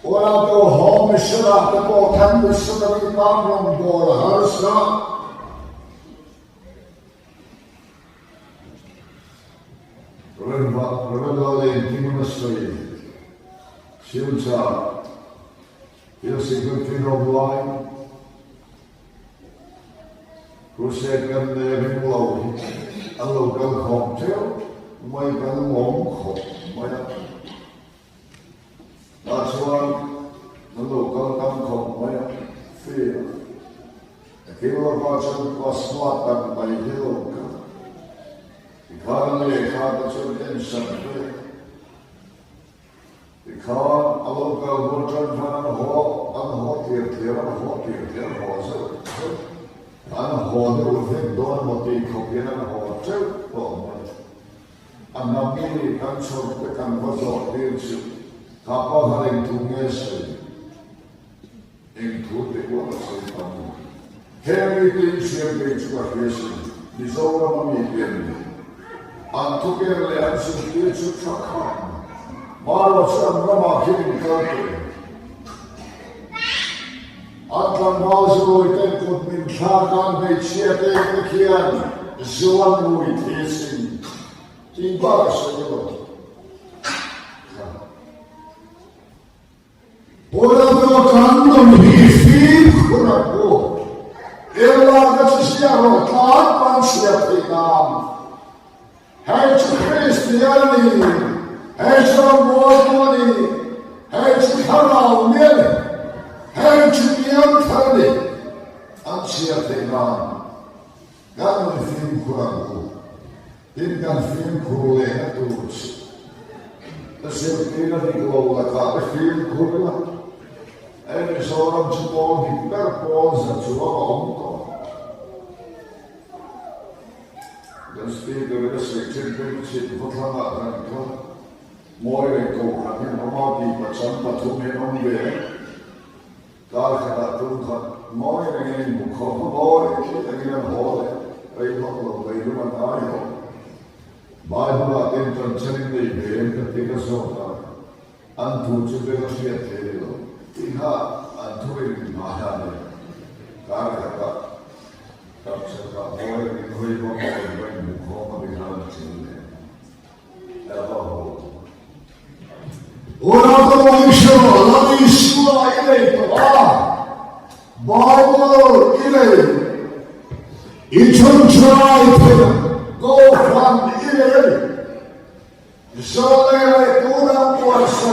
Orang tu home syurah terbukan bersama bangun bola harusnya Revelado di ministry Silsa Ilse Gutfin Online Kusekan Rimlau Allo Gal Cocktail Mai Gal Long Kok Mai That's why the local come by fear. A kilo of watching was swat by Hill. The economy had the children somewhere. The car, a local water van a hot here, was it? And a hot with him, don't want to cook in a hot too. And now, me, I'm sure the canvas of the Kapag haring tunges include what I say from Henry Shergate Squaration, the Zora Mamian, and together the answer to Chakam, Maros and Rama King Country. Atlan Malzo, it could be Chagan, they cheer the Kian, Zuan with his in Baras. Orang tu kan film kurang ko. Ela kat siapa kan pansiap ikam. Hai Kristiani, hai Muslim, hai Kristen, hai Judian, pansiap ikam. Kan film kurang ko. tin kan film khule na tu ta selfie na di ko la ka film khule ai soram chupon di per posa chuva onto dan speaker da section pe chit botla na ko moi ko ha ni ma di pacham pathu me non ve kal khata tu kha moi ne ni ko moi ki ta ni na ho ai ho lo ve lu ma ta yo Bible attention channel de ben ka te ka so ta an tu chu be ka sia te lo iha an tu re ni ma ha ne kal khata ka sa ka moi ni hoi mo mo ni ko ma bi ha na chi ne ta ho ora to isho la isho ile to Bible ile ichon try to go from ile so le pura por sa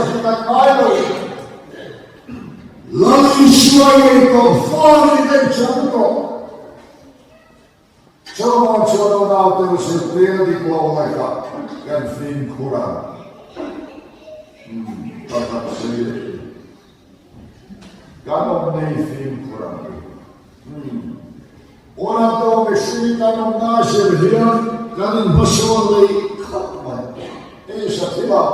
Bible la isho ile to fuori del cielo Ciò non altro se pieno di cronaca che fin curare. Ganon nei film kurang. Orang tu mesti ganon nasir dia ganon bersuara khatman. Ini setiap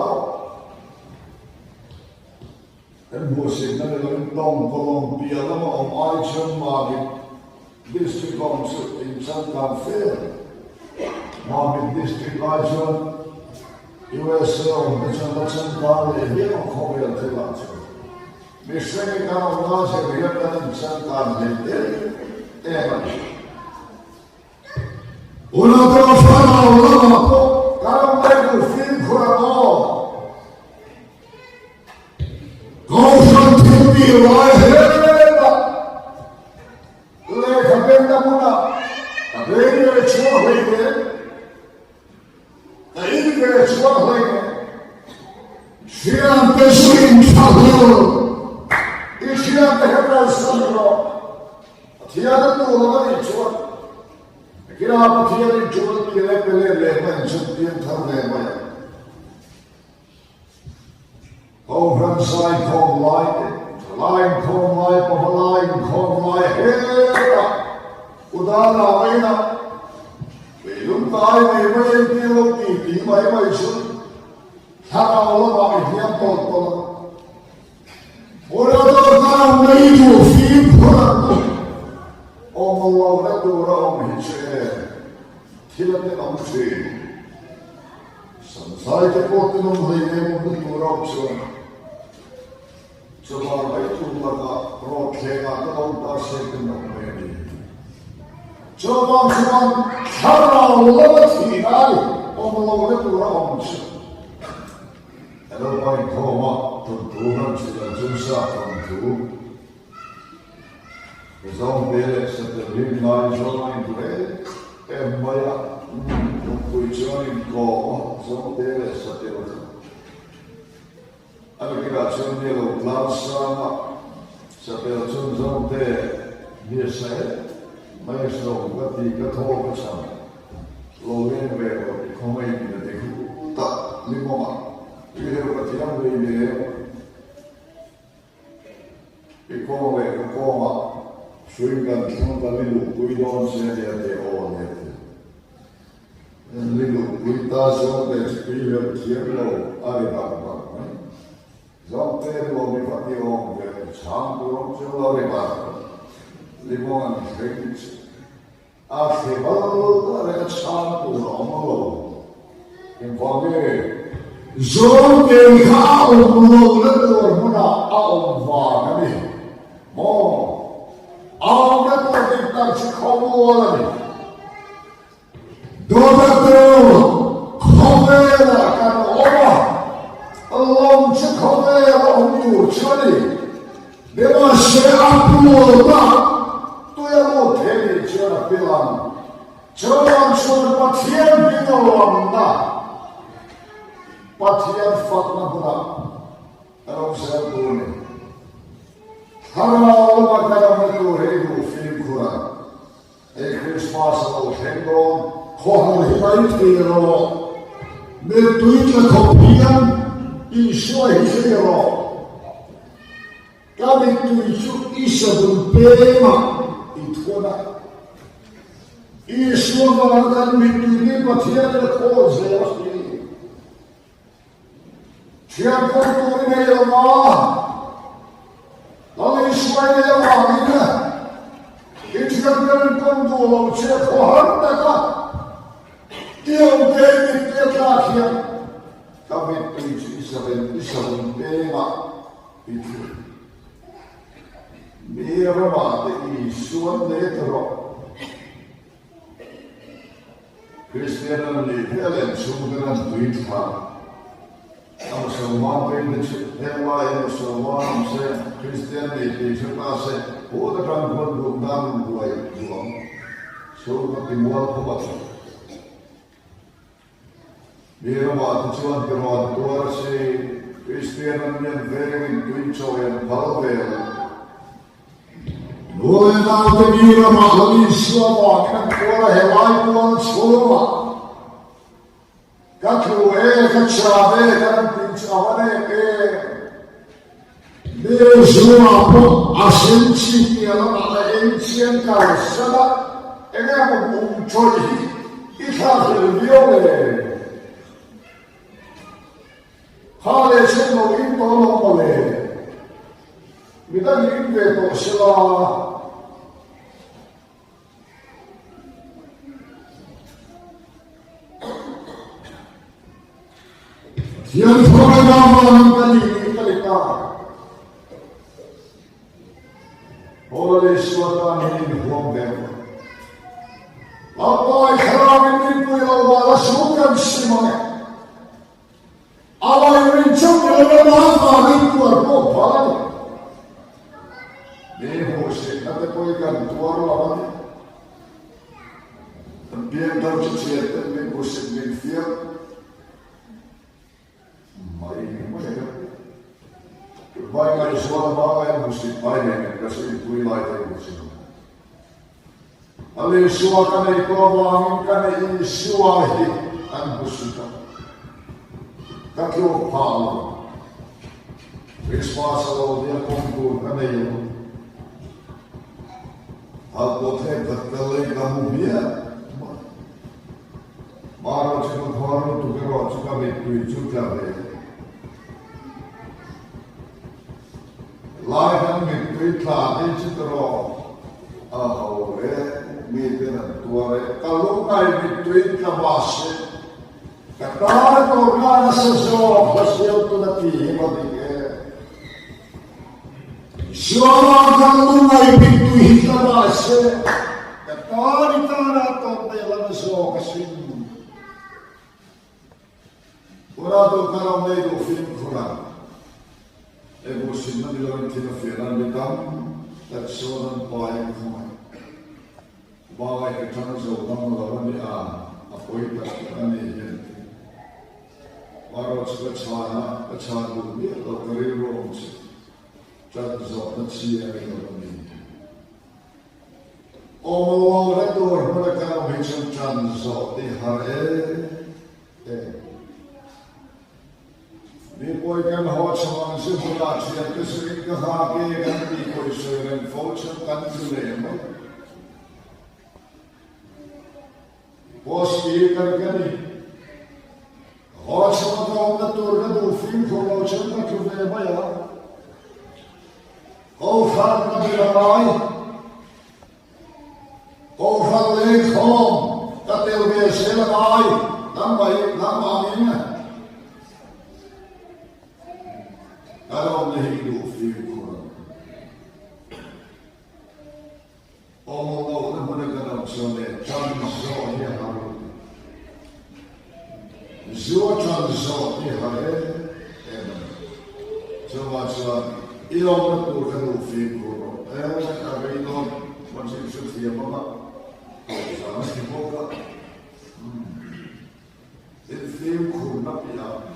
dan musim nanti long Colombia lama ai cuma district council insan kafir. Mami district aja USA macam-macam kali dia mengkomen telah. Misalnya kalau nasi dia kan sangat detail, Orang terfana orang apa? Kalau mereka film kurang kau sangat biar hebat. Lek benda muna, tapi ini cuma lagi. Ini cuma lagi. Siapa pesuin sahaja. Siapa hebat sahaja. Tiada tu orang ini cuma. Kira apa tiada cuma kira pelak lepas jumpa thar lepas. Kau bersai kau lain kau lai hebat. Udara aina. Belum tahu memang kilo tinggi macam itu. Cara orang bagi dia potong. Orang tu kalau maju film orang. Allah tu orang macam tidak ada macam. Sampai ke potong hari ini tu orang macam. Sebab itu mereka rokega atau pasir kena beri. Coba cara Allah tidak. Allah tu orang macam. Kalau baik koma Tuhan sudah susah tentu. Zon bele setelah lima jam itu, banyak kuijuan ko zon bele setelah. Ada kira cuma lo belasama setelah zon bele biasa, macam berarti ketol macam lo yang bele komai kita deku tak lima. Ini berarti yang bele ikon le koma. Sehingga kita lilu kuidon saja di awal itu. Lilu kita sampai sepuluh kilo ada apa? Sampai lo mifati orang campur jual apa? Limongan sedikit. Akhir baru ada campur orang lo. Infakir. Sampai kau lo lepas mana awal ni? Mau. Ahmet Ortik'ten çıkan olanı Doğrudur Kavaya kan ola Allah'ın çıkavaya onu çali Dema şeyapıoğla Duyamı teli çıra bilan Çıran şunu batiyen bin olanında Batiyen Fatma buna Erok sevduğunu Karena Allah kadang itu hidup film Quran. Christmas atau Hengkong, khó hay mấy thì rồi nên tuy là không hiếm in xoay thế rồi các bên tuy chút ít sợ đừng bê mà ít thôi đó ít xuống vào gần bên tuy đi mà thiên là khó dễ gì thiên con tôi này là mà nó lấy xoay này là mà đi nè ít thiên con tôi lâu chết khó hẳn ta cả tiêu kê bị tiêu ra thiên các bên tuy chỉ sợ đừng bê mà ít thôi Mira mate i suon netro. Cristiano ne helen sugeran tuitha. Am salman pe de hela em salman se Cristiano ne te chapa se o da kan kon gundam duai duam. So ka timwal ko ba. Mira mate chuan ke ro duar se Cristiano ne very tuicho en palvel. Nuôi nào thì đi ra mà lấy xưa bỏ cái cô là hệ lai cô số mà các chú ấy các cha bé các anh chị cháu ấy nếu số mà có asin chi thì nó là anh chiên cả sao đó anh em cũng chơi ít khác thì nhiều này họ lấy xem một ít đó nó mà lấy người ta nghĩ về tổ sư là thiên phú là làm cái gì cái ta họ lấy số ta nên không về apa khara mình đi vào là số cần gì mà ai mình chung là nó mà đi qua có phải Devo se kate poi cantuar la banda. También dau chichete me puse me fia. Mai mai. Vai mai suola vai musi paine que se pui lai te musi. Ali suwa kane ko wa kane in suwa hi an busita. Kakyo palo. Responsible dia kontur kane yo. Aku tak terkelai kamu biar, baru cuma baru tu kerja cuma betul juga deh. Lain kan betul lah, ini cuma betul tua. Kalau kau betul kabasi, kata orang sesuatu hasil tu nanti bagi. Suara kamu ngai pintu hitam ase, katari tara tope lana so kasin. Ora to karam nei do film khura. Ego sinna dilan tina firan bitam, tak soran pai khumai. Bagai ke chana so dam lawan ni apoi tak ani yen. Waro chana du bi to kari ro Chad zot na chia ni lo ni. O la dor na ka me cham chan zot ni har ni boy kan ho chaman se bula chia ke se ka ha ke kan ti ko se ren fo cham kan tu le ma. Pos ki kan ni. Ho chaman na tor ka do film ko lo cham ka tu le ma ya. Ô Phật nó bị nói ô Phật lên không các tiêu về sẽ là nói năm bảy năm ba miếng này các ông này đủ phim của ông nó muốn cái nào cho nên chăn gió như hà gió chăn gió như hà em cho mà cho Ilong na tur ka no film ko. Aga ilong mansin siya mama. Sama si boka. Il film ko na pila.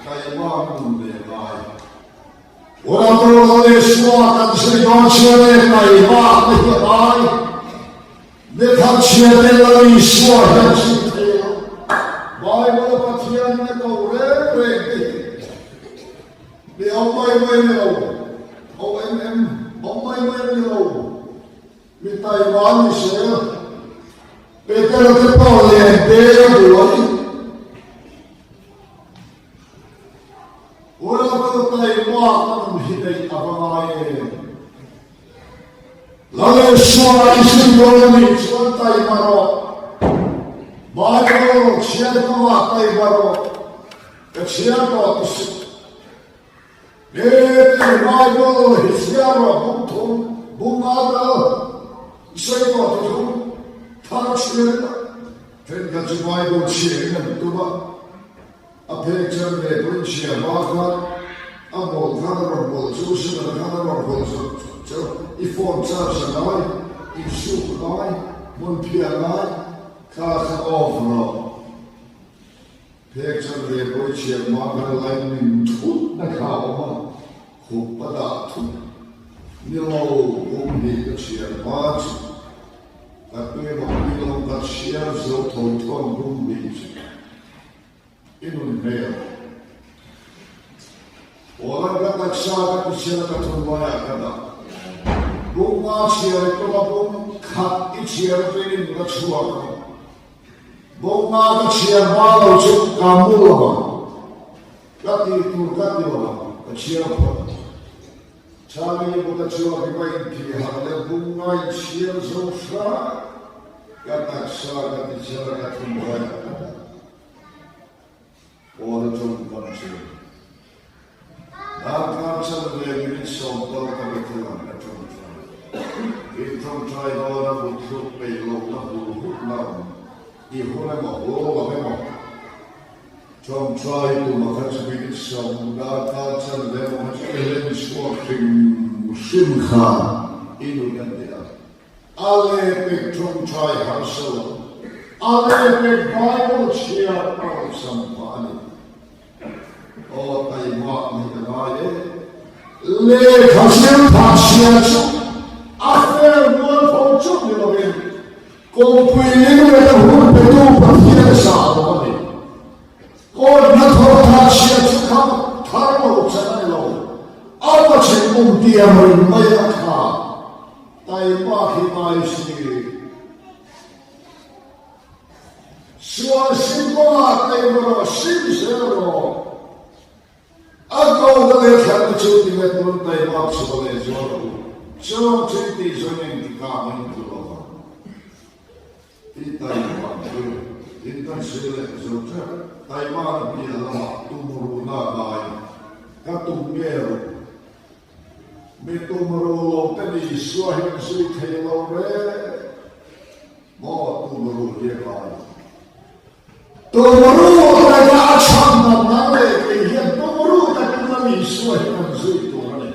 Kaya ba mo de lai. Ora to le suwa kan se no chere kai ba ni lai. để thằng chia tên là đi xóa hết sự thế bài bộ phát hiện nó cầu rễ để ông mày đâu ông em ông mày đâu mi tay ván đi xe bây giờ cái bao liền để rồi ora cái tay ván nó bị đây apa ai lalu semua isi golongan semua tay maro baru siapa tay baru siapa tu Ete Bible hisiara buntum bunada isaiwa tutum tarashirena tenga ji Bible chiena tuba apekchan le bunchia baka amol kadar bol susuna kadar bol so ifon charge nai isu nai mun pia nai ka ofno pekchan le bunchia baka lain tut na kaoma Kupada tu, nilo bumi kecil maju, tapi mobil kecil zototon bumi, Indonesia. Orang kata saya kecil kata banyak kata, bunga kecil itu bung kat kecil ini kecil, bunga kecil malu cuk kamu lama, kati itu kati lama, kecil apa? Chami buka chua kipai ki hale bunga chiel sosra kata sa kata chela kata mboya ora tum kanse ka chela le mi so ko ka betula tum tum trai ora butu pe lo na bu na I hole mo lo mo Tom try to make us be some God and them much Ellen's walking Simcha in Uganda. Ale big Tom try hustle. Ale big Bible cheer out somebody. Oh, I want me to lie. Le Kasim Pashiach. After one for two, you know, Completing with a whole bit of Fiesta. और न थोड़ा शिक्षक का थारो चला लो अब चेक उम्मीद है मैं था ताई बाकी मायसी स्वासी को ताई बरो सिंसे रो अब उधर खेल चुकी में तुम ताई बाप से बोले जोरो जो चीती जोने की काम नहीं करो इताई बाप Intan sila zotra, Taiwan pia lama tumuru na bai, katumero. Me tumuru lo teni suahin sui kelo re, mo tumuru ye bai. Tumuru ta ya chamba na le, ye tumuru ta kuna mi suahin sui tuane.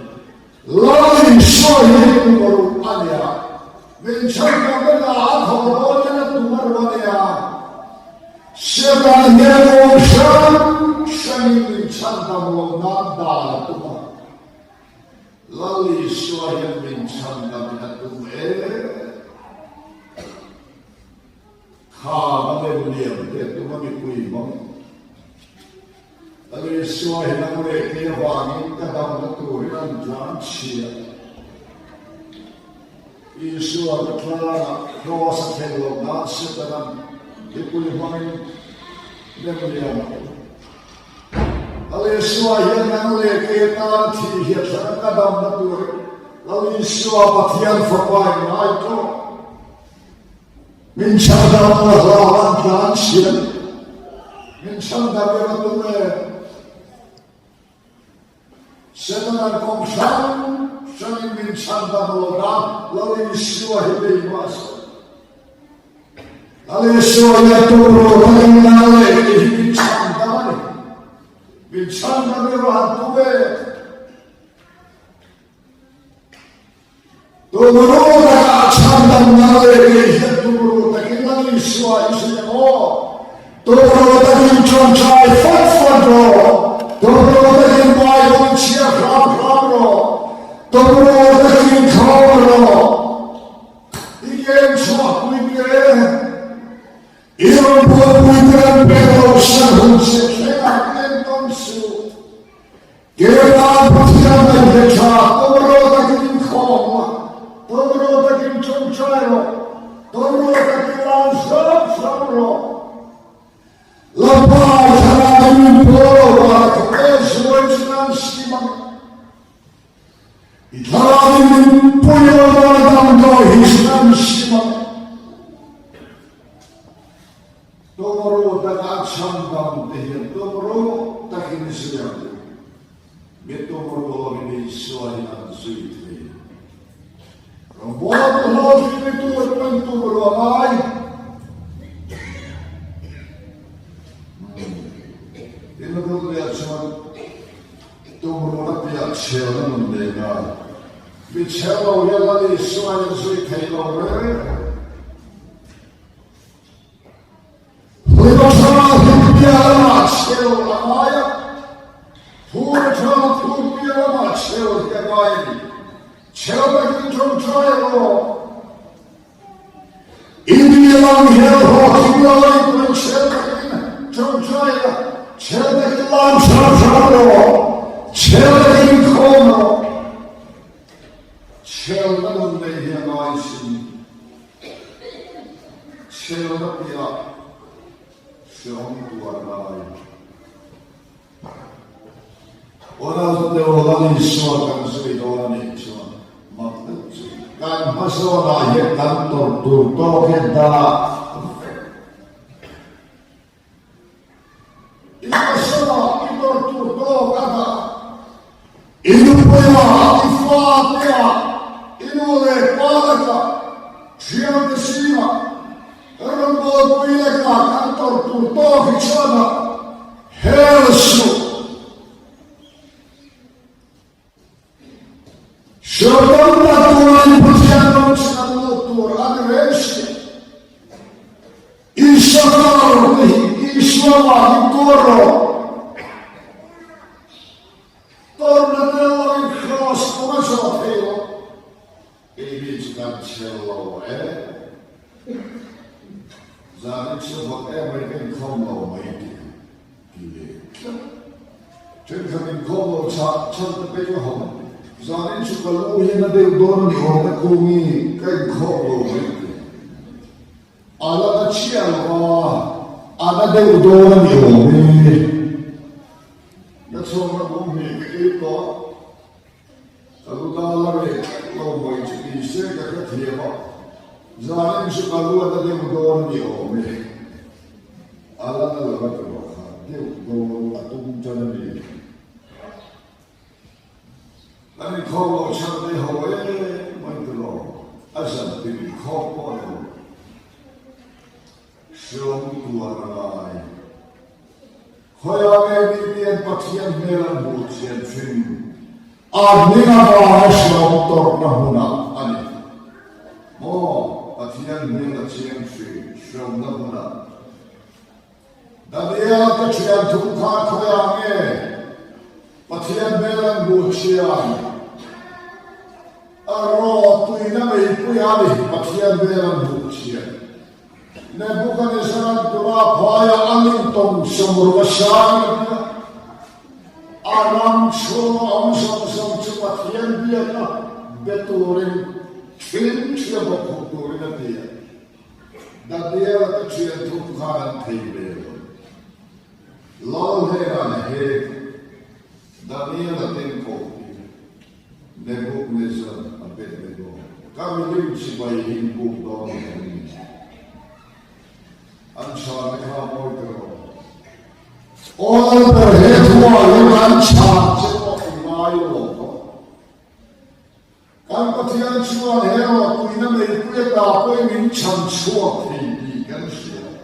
Lai suahin tumuru anya, me chamba bela athoro ya tumuru anya. Seban nero sham shami chandamo nanda tuma lali swayam min chandam natum kha bale buliyam te tuma mi kui mong lali swayam namure ke wani kadam natu ran jan chia Isua klara rosa kelo na setan Ikuli main demoliam. Lalu Yeshua yang nangle kita tiada sana dalam natur. Lalu Yeshua patian fapai naito. Mencada lawan kansian. Mencada beratume. Setelah kongsan, saya mencada lawan. Lalu Yeshua hidup masa. Alesua ya turu tanginale bichanda mero hatuwe turu na chanda nale turu tanginale sua isimo turu tangin chonchai fatfado turu tangin bai chia khamro turu tangin khamro igen chua kuiye Iyon po ang pero sa hunsi kaya ang su. Kaya ang siya na yata, tumuro taging koma, tumuro taging chumcharo, tumuro taging lansap-sapro. Lapay sa natin puro at kesuwan ng simang. Itarangin po yung mga damdahis ng simang. Tumuro at sambang tiyan, tumuro takin siya. Tumuro ini suai ang suite. Buat lo itu tumuro ay. Ino ko lihat sama tumuro na lihat siya naman dega. Bicara ya lagi suai ang suite lo re. Puno sama dia amat siya ay. Pura tama pura amat siya ay. Siya 좀 좋아요. 이들이랑 해로 힘나게 있는 체력이 좀 좋아요. 체력이 람사사로 체력이 커로 체력은 내게 나와 있으니 체력이야 시험도하라. 원하는 대로 원하는 시험을 간수히 원하는 시험 kan pasona ye kantor turto kita pasona kantor turto kata inu punya ifatnya inu le palaka siang kesina orang buat punya kantor turto kita helsu Shobam Tuhan berjalan selalu Tuhan resi. Isyarat Isyarat Toro. Torna dalam ikhlas kuasa Tuhan. Ini juga cello Jadi sebab American Congo mainnya. Jadi kami Congo cat terpejo home. Zanin şu kalu yine de doğru orada kumi kay kholo ala da chialwa ala de doğru yomi ya sonra bu mi ko kalu da ala re lo boy chi se ka ka thieba zanin şu kalu ada de doğru yomi ala da la ko ha de doğru atum chanani Ani kau cakap hawa mantlo asal tibi kau pun siom tuarai. Kaya ni patian melan bucian film. Adina bawa siom torna huna ani. Oh patian melan cian film siom na huna. Dadia patian tukar kaya me patian melan bucian. Arro tu ina mai puyali patian beran bucian. Ne bukan esaran dua paya angin tong sumur besar. Aram shono amsam patian biarlah beturin film siapa beturin dia. Dan dia kecil tukaran tiba. Lalu heran dan dia tingko. Nebuchadnezzar Abednego. Kami rin si Bayin Bugdon. Ang sabi ka mo ito. All the head wall ang sabi ko imayo ko. Kang patiyan suwan hero kung ina may kuya tapoy minsan suwa kaibigan siya.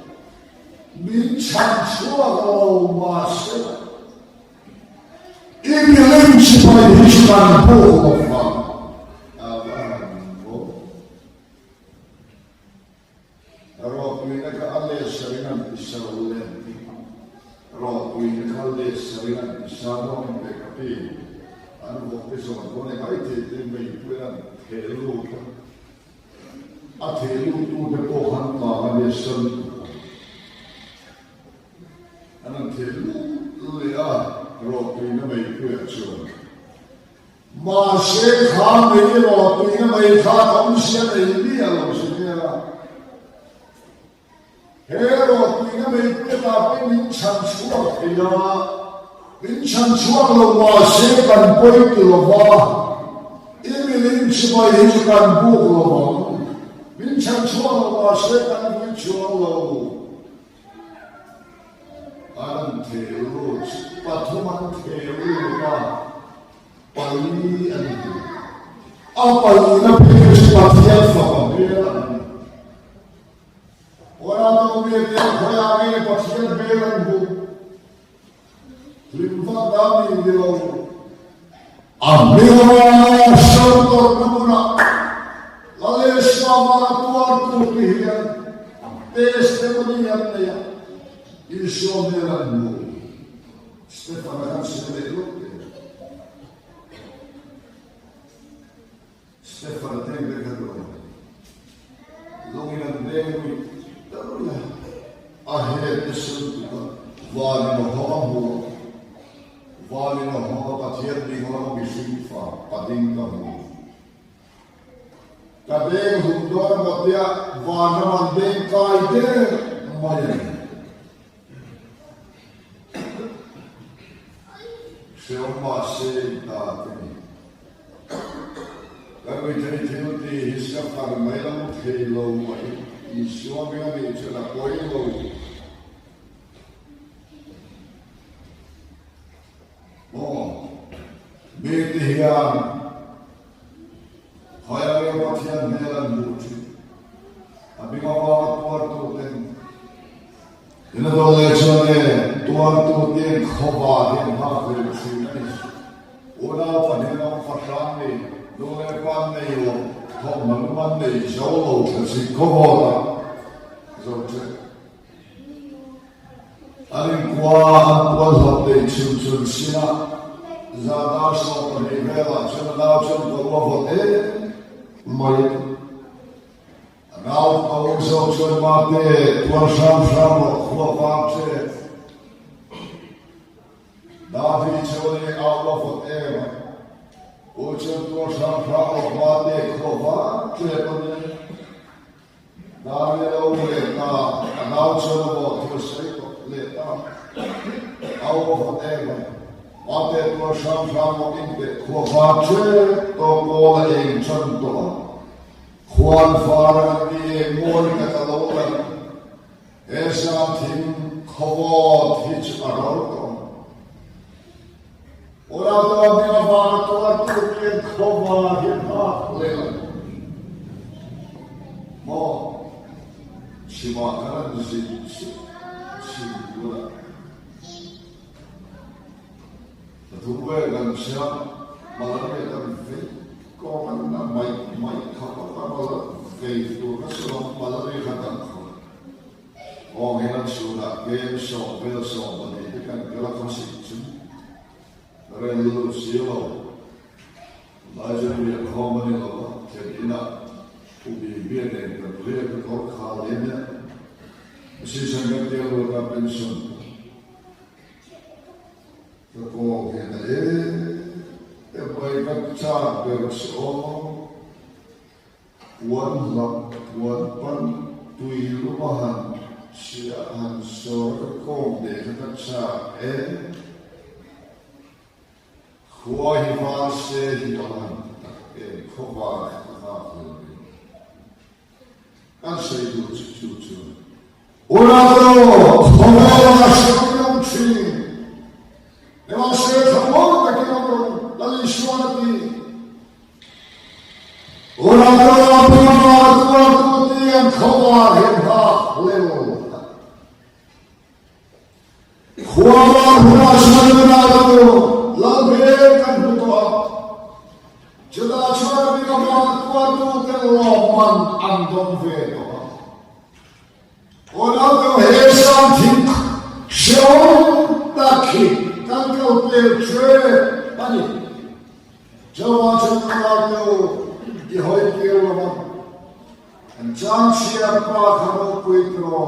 Minsan suwa ko masya. Ibilim si Bayin po ko. At helu tu de po han ma ne sun thể lúc lìa rồi tùy nó mày quyết trường mà sẽ khá mấy rồi tùy nó mày khá tổng sẽ này đi à lòng sẽ nghe là thế rồi tùy nó mày quyết là cái mình chẳng chúa thì là mình chẳng chúa là mà sẽ cần quay từ là vào ý mình chỉ phải hình cần buộc là vào mình chẳng chúa là mà sẽ cần quay chúa là anh theo luôn, bắt thùng anh theo luôn mà, bay anh đi, bay nó phải chỉ bắt theo phẳng bê anh, orang tu bê theo phải anh đi bắt theo bê anh bu, lim phát đam đi điều, ambil syukur namuna, lalu semua tuan tu pihian, testimonian dia. Isu melanmu, Stefan akan sebelum Stefan tengok kedua, lunginan tengok, teruslah akhir kesulitan, wali nohamu patihan di orang bisifa, pading kamu, kadang hundor batia wali mandeng kaide mayan. Selama sedang ini, kami jadi di hisap karmela muthilau mai, Islam yang ini celah koilau. Oh, betihan, hayal matian melan muti, abi kawan tuar tu ten, ini doa cene tuar tu ten khabar ten hafir si. Orang pada orang ni, orang pandai yo, orang pandai jauh tersi kau Zote. Aling kuat hati cium sina, zadar so peribela, cenau kau mai. Kau so mate, tuan sam kuat David chole Allah forever. Ucap tuan sam mate kuat David leta, kau chole terus leta. Allah forever. Mate tuan sam inte kuat toko yang contoh. Juan Farah ni mori katalogan. Esa tim kuat hitch arauto. Orang tua dia bawa tua tu dia khabar dia nak lelah. Mau siapa si dua. Tunggu kan siapa malam dia kan fit. Kau kan mai khabar malam fit tu kan sebab malam dia kan khabar. Orang yang sudah besok bagi kan kalau masih Relu silau, lajar dia kawan ni lama, kerana ubi biar terlihat kau kalinya, mesti sangat dia luar pensiun. Kau kena baik cak bersama, wan pan tui lumahan, siahan sor kau deh cak Kuai fase hidupan, kuai kafir. Kan saya itu cucu. Orang tu, orang sebelum sini, memang saya semua tak kira lalu suami. Orang tu yang kuai hidup lewu. Kuai sebelum Labekan betul. Jika cuma bila tuan tu terlawan andong vedo. Orang tu hesan tik, siapa taki, kan kau percaya, ani. Jawab tu dihoi kira, jangan siapa kamu kuitro,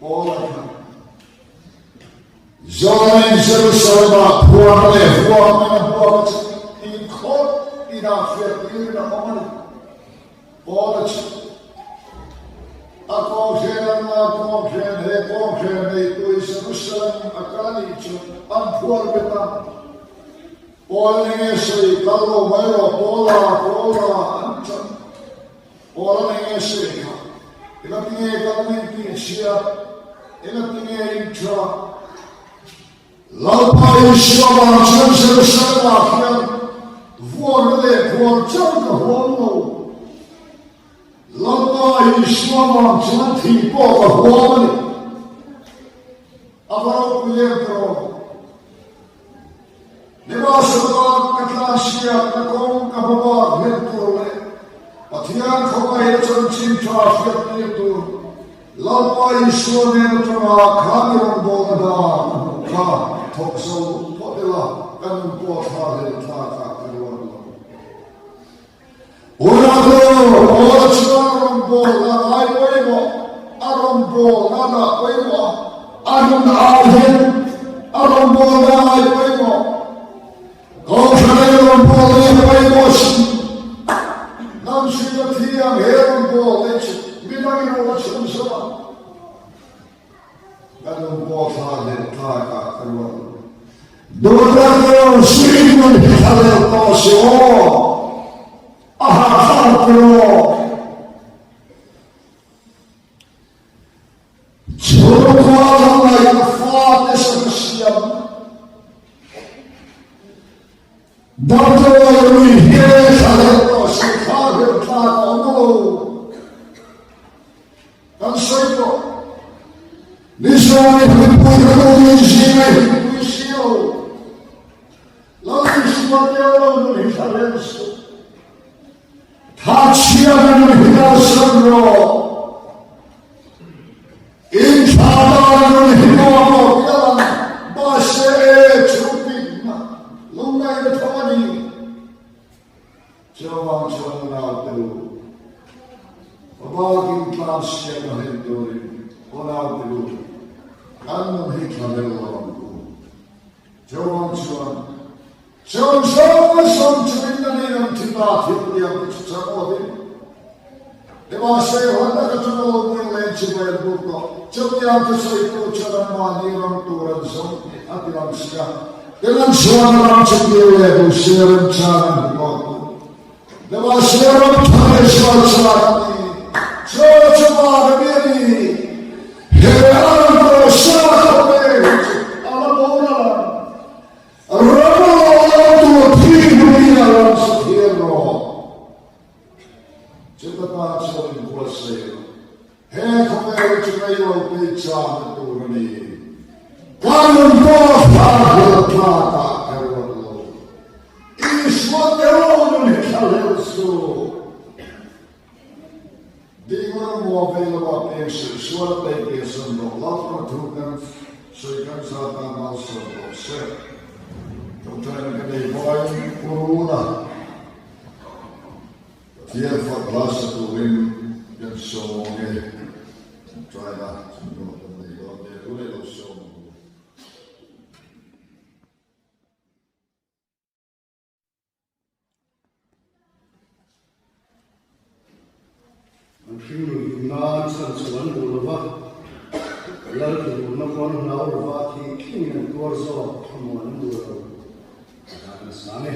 orang. Zolang Jerusalem, Puanle, Puanle, Puanle, in court, in our faith, in the harmony, all the children. Ako khen, he tu Jerusalem, akali chu, ampuar betam. Polne se kalo mayo, pola, antam. Polne se ka. Ila tinge kalmen sia, ila tinge intra. Lalpa Yeshua Jerusalem akhir, vuorle, vuorchang vuorlo. Lalpa Yeshua Jerusalem po vuorle. Avaro kuyentro. Nebasaba katlasia kakong kababa henturle. Patiyan kawai chanchin traffic hentur. Lalpa Yeshua nentra kamirong bolada. Ka tokso potela kanun potale ta kalwan. Orado orachon bola ai poimo aron bola na poimo aron ahen aron bola ai poimo kocharon bola poimo nam shitatia heron bola minagin orachon sama. Kanun potale ta kalwan. Dodayo sirman hitalel tosyo. Ahapro. Chorokwalang ay fate sa kasyam. Dato ay ruhihe sa leto si Father Tato. Kansoy ko. Niswani pagpagano yung siya. Lalu sebagai orang Israel, taksiran hidasro, incaran hidamo dalam bahasa Cupid, lungai bertani, jawab tu, bagi taksiran hidori, orang tu. Kanun hikmah orang jawab Jom cuminani yang tidak yang cakap Devasa wanda kacau mulai cibai buka. Jom yang itu cara mani orang turun som hati manusia. Dengan suara cendela usiran cara buka. Devasa orang cari suara ini. Coba begini. Heran dosa kau alam orang. Cepat saling kuasa. Hei kau cakap pizza itu ni. Kanun bos pada kata kerana. Islam terlalu nikah so. Dengan mobil apa pesi suara pesi no. Lapar tukan sekian saat masuk se. Kemudian kini boy corona. Dia faklas turin yang soalnya try that semua pendidikan dia tu le semua. Mungkin iman sansuan ulama, lalu ulama kon ulama ki yang kuarso kamuan ulama. Ada sana.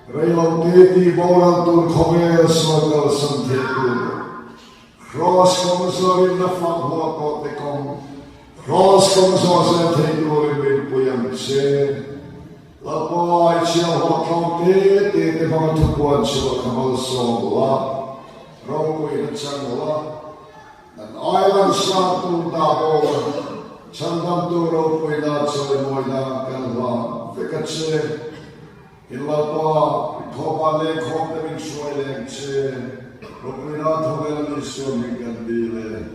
Rayon Teti Bauran Tur Khomel Sogal Santhe Tur Cross Komisarin na Fanghua Kote Kom Cross Komisarin Teti Bin Puyam Che Lapo Chia Hoa Kaute Tete Mga Tukuan Chua Kamal Sogla Rongui Changla and Island Satu Dabo Chandam Tu Rongui Da Choi Moida Kalwa Fikache Ilapa, Kopale, Kopering Soileng, Ropina, Tovel, Swimming and Dile.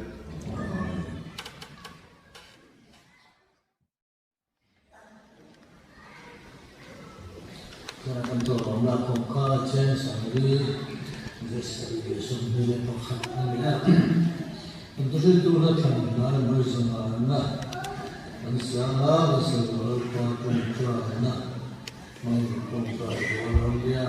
Kanto na kongka chen sangri jesi sumile pakhamila. Untuk itu na thamna na bersama ansana bersama patutra na. Mengkongka orang dia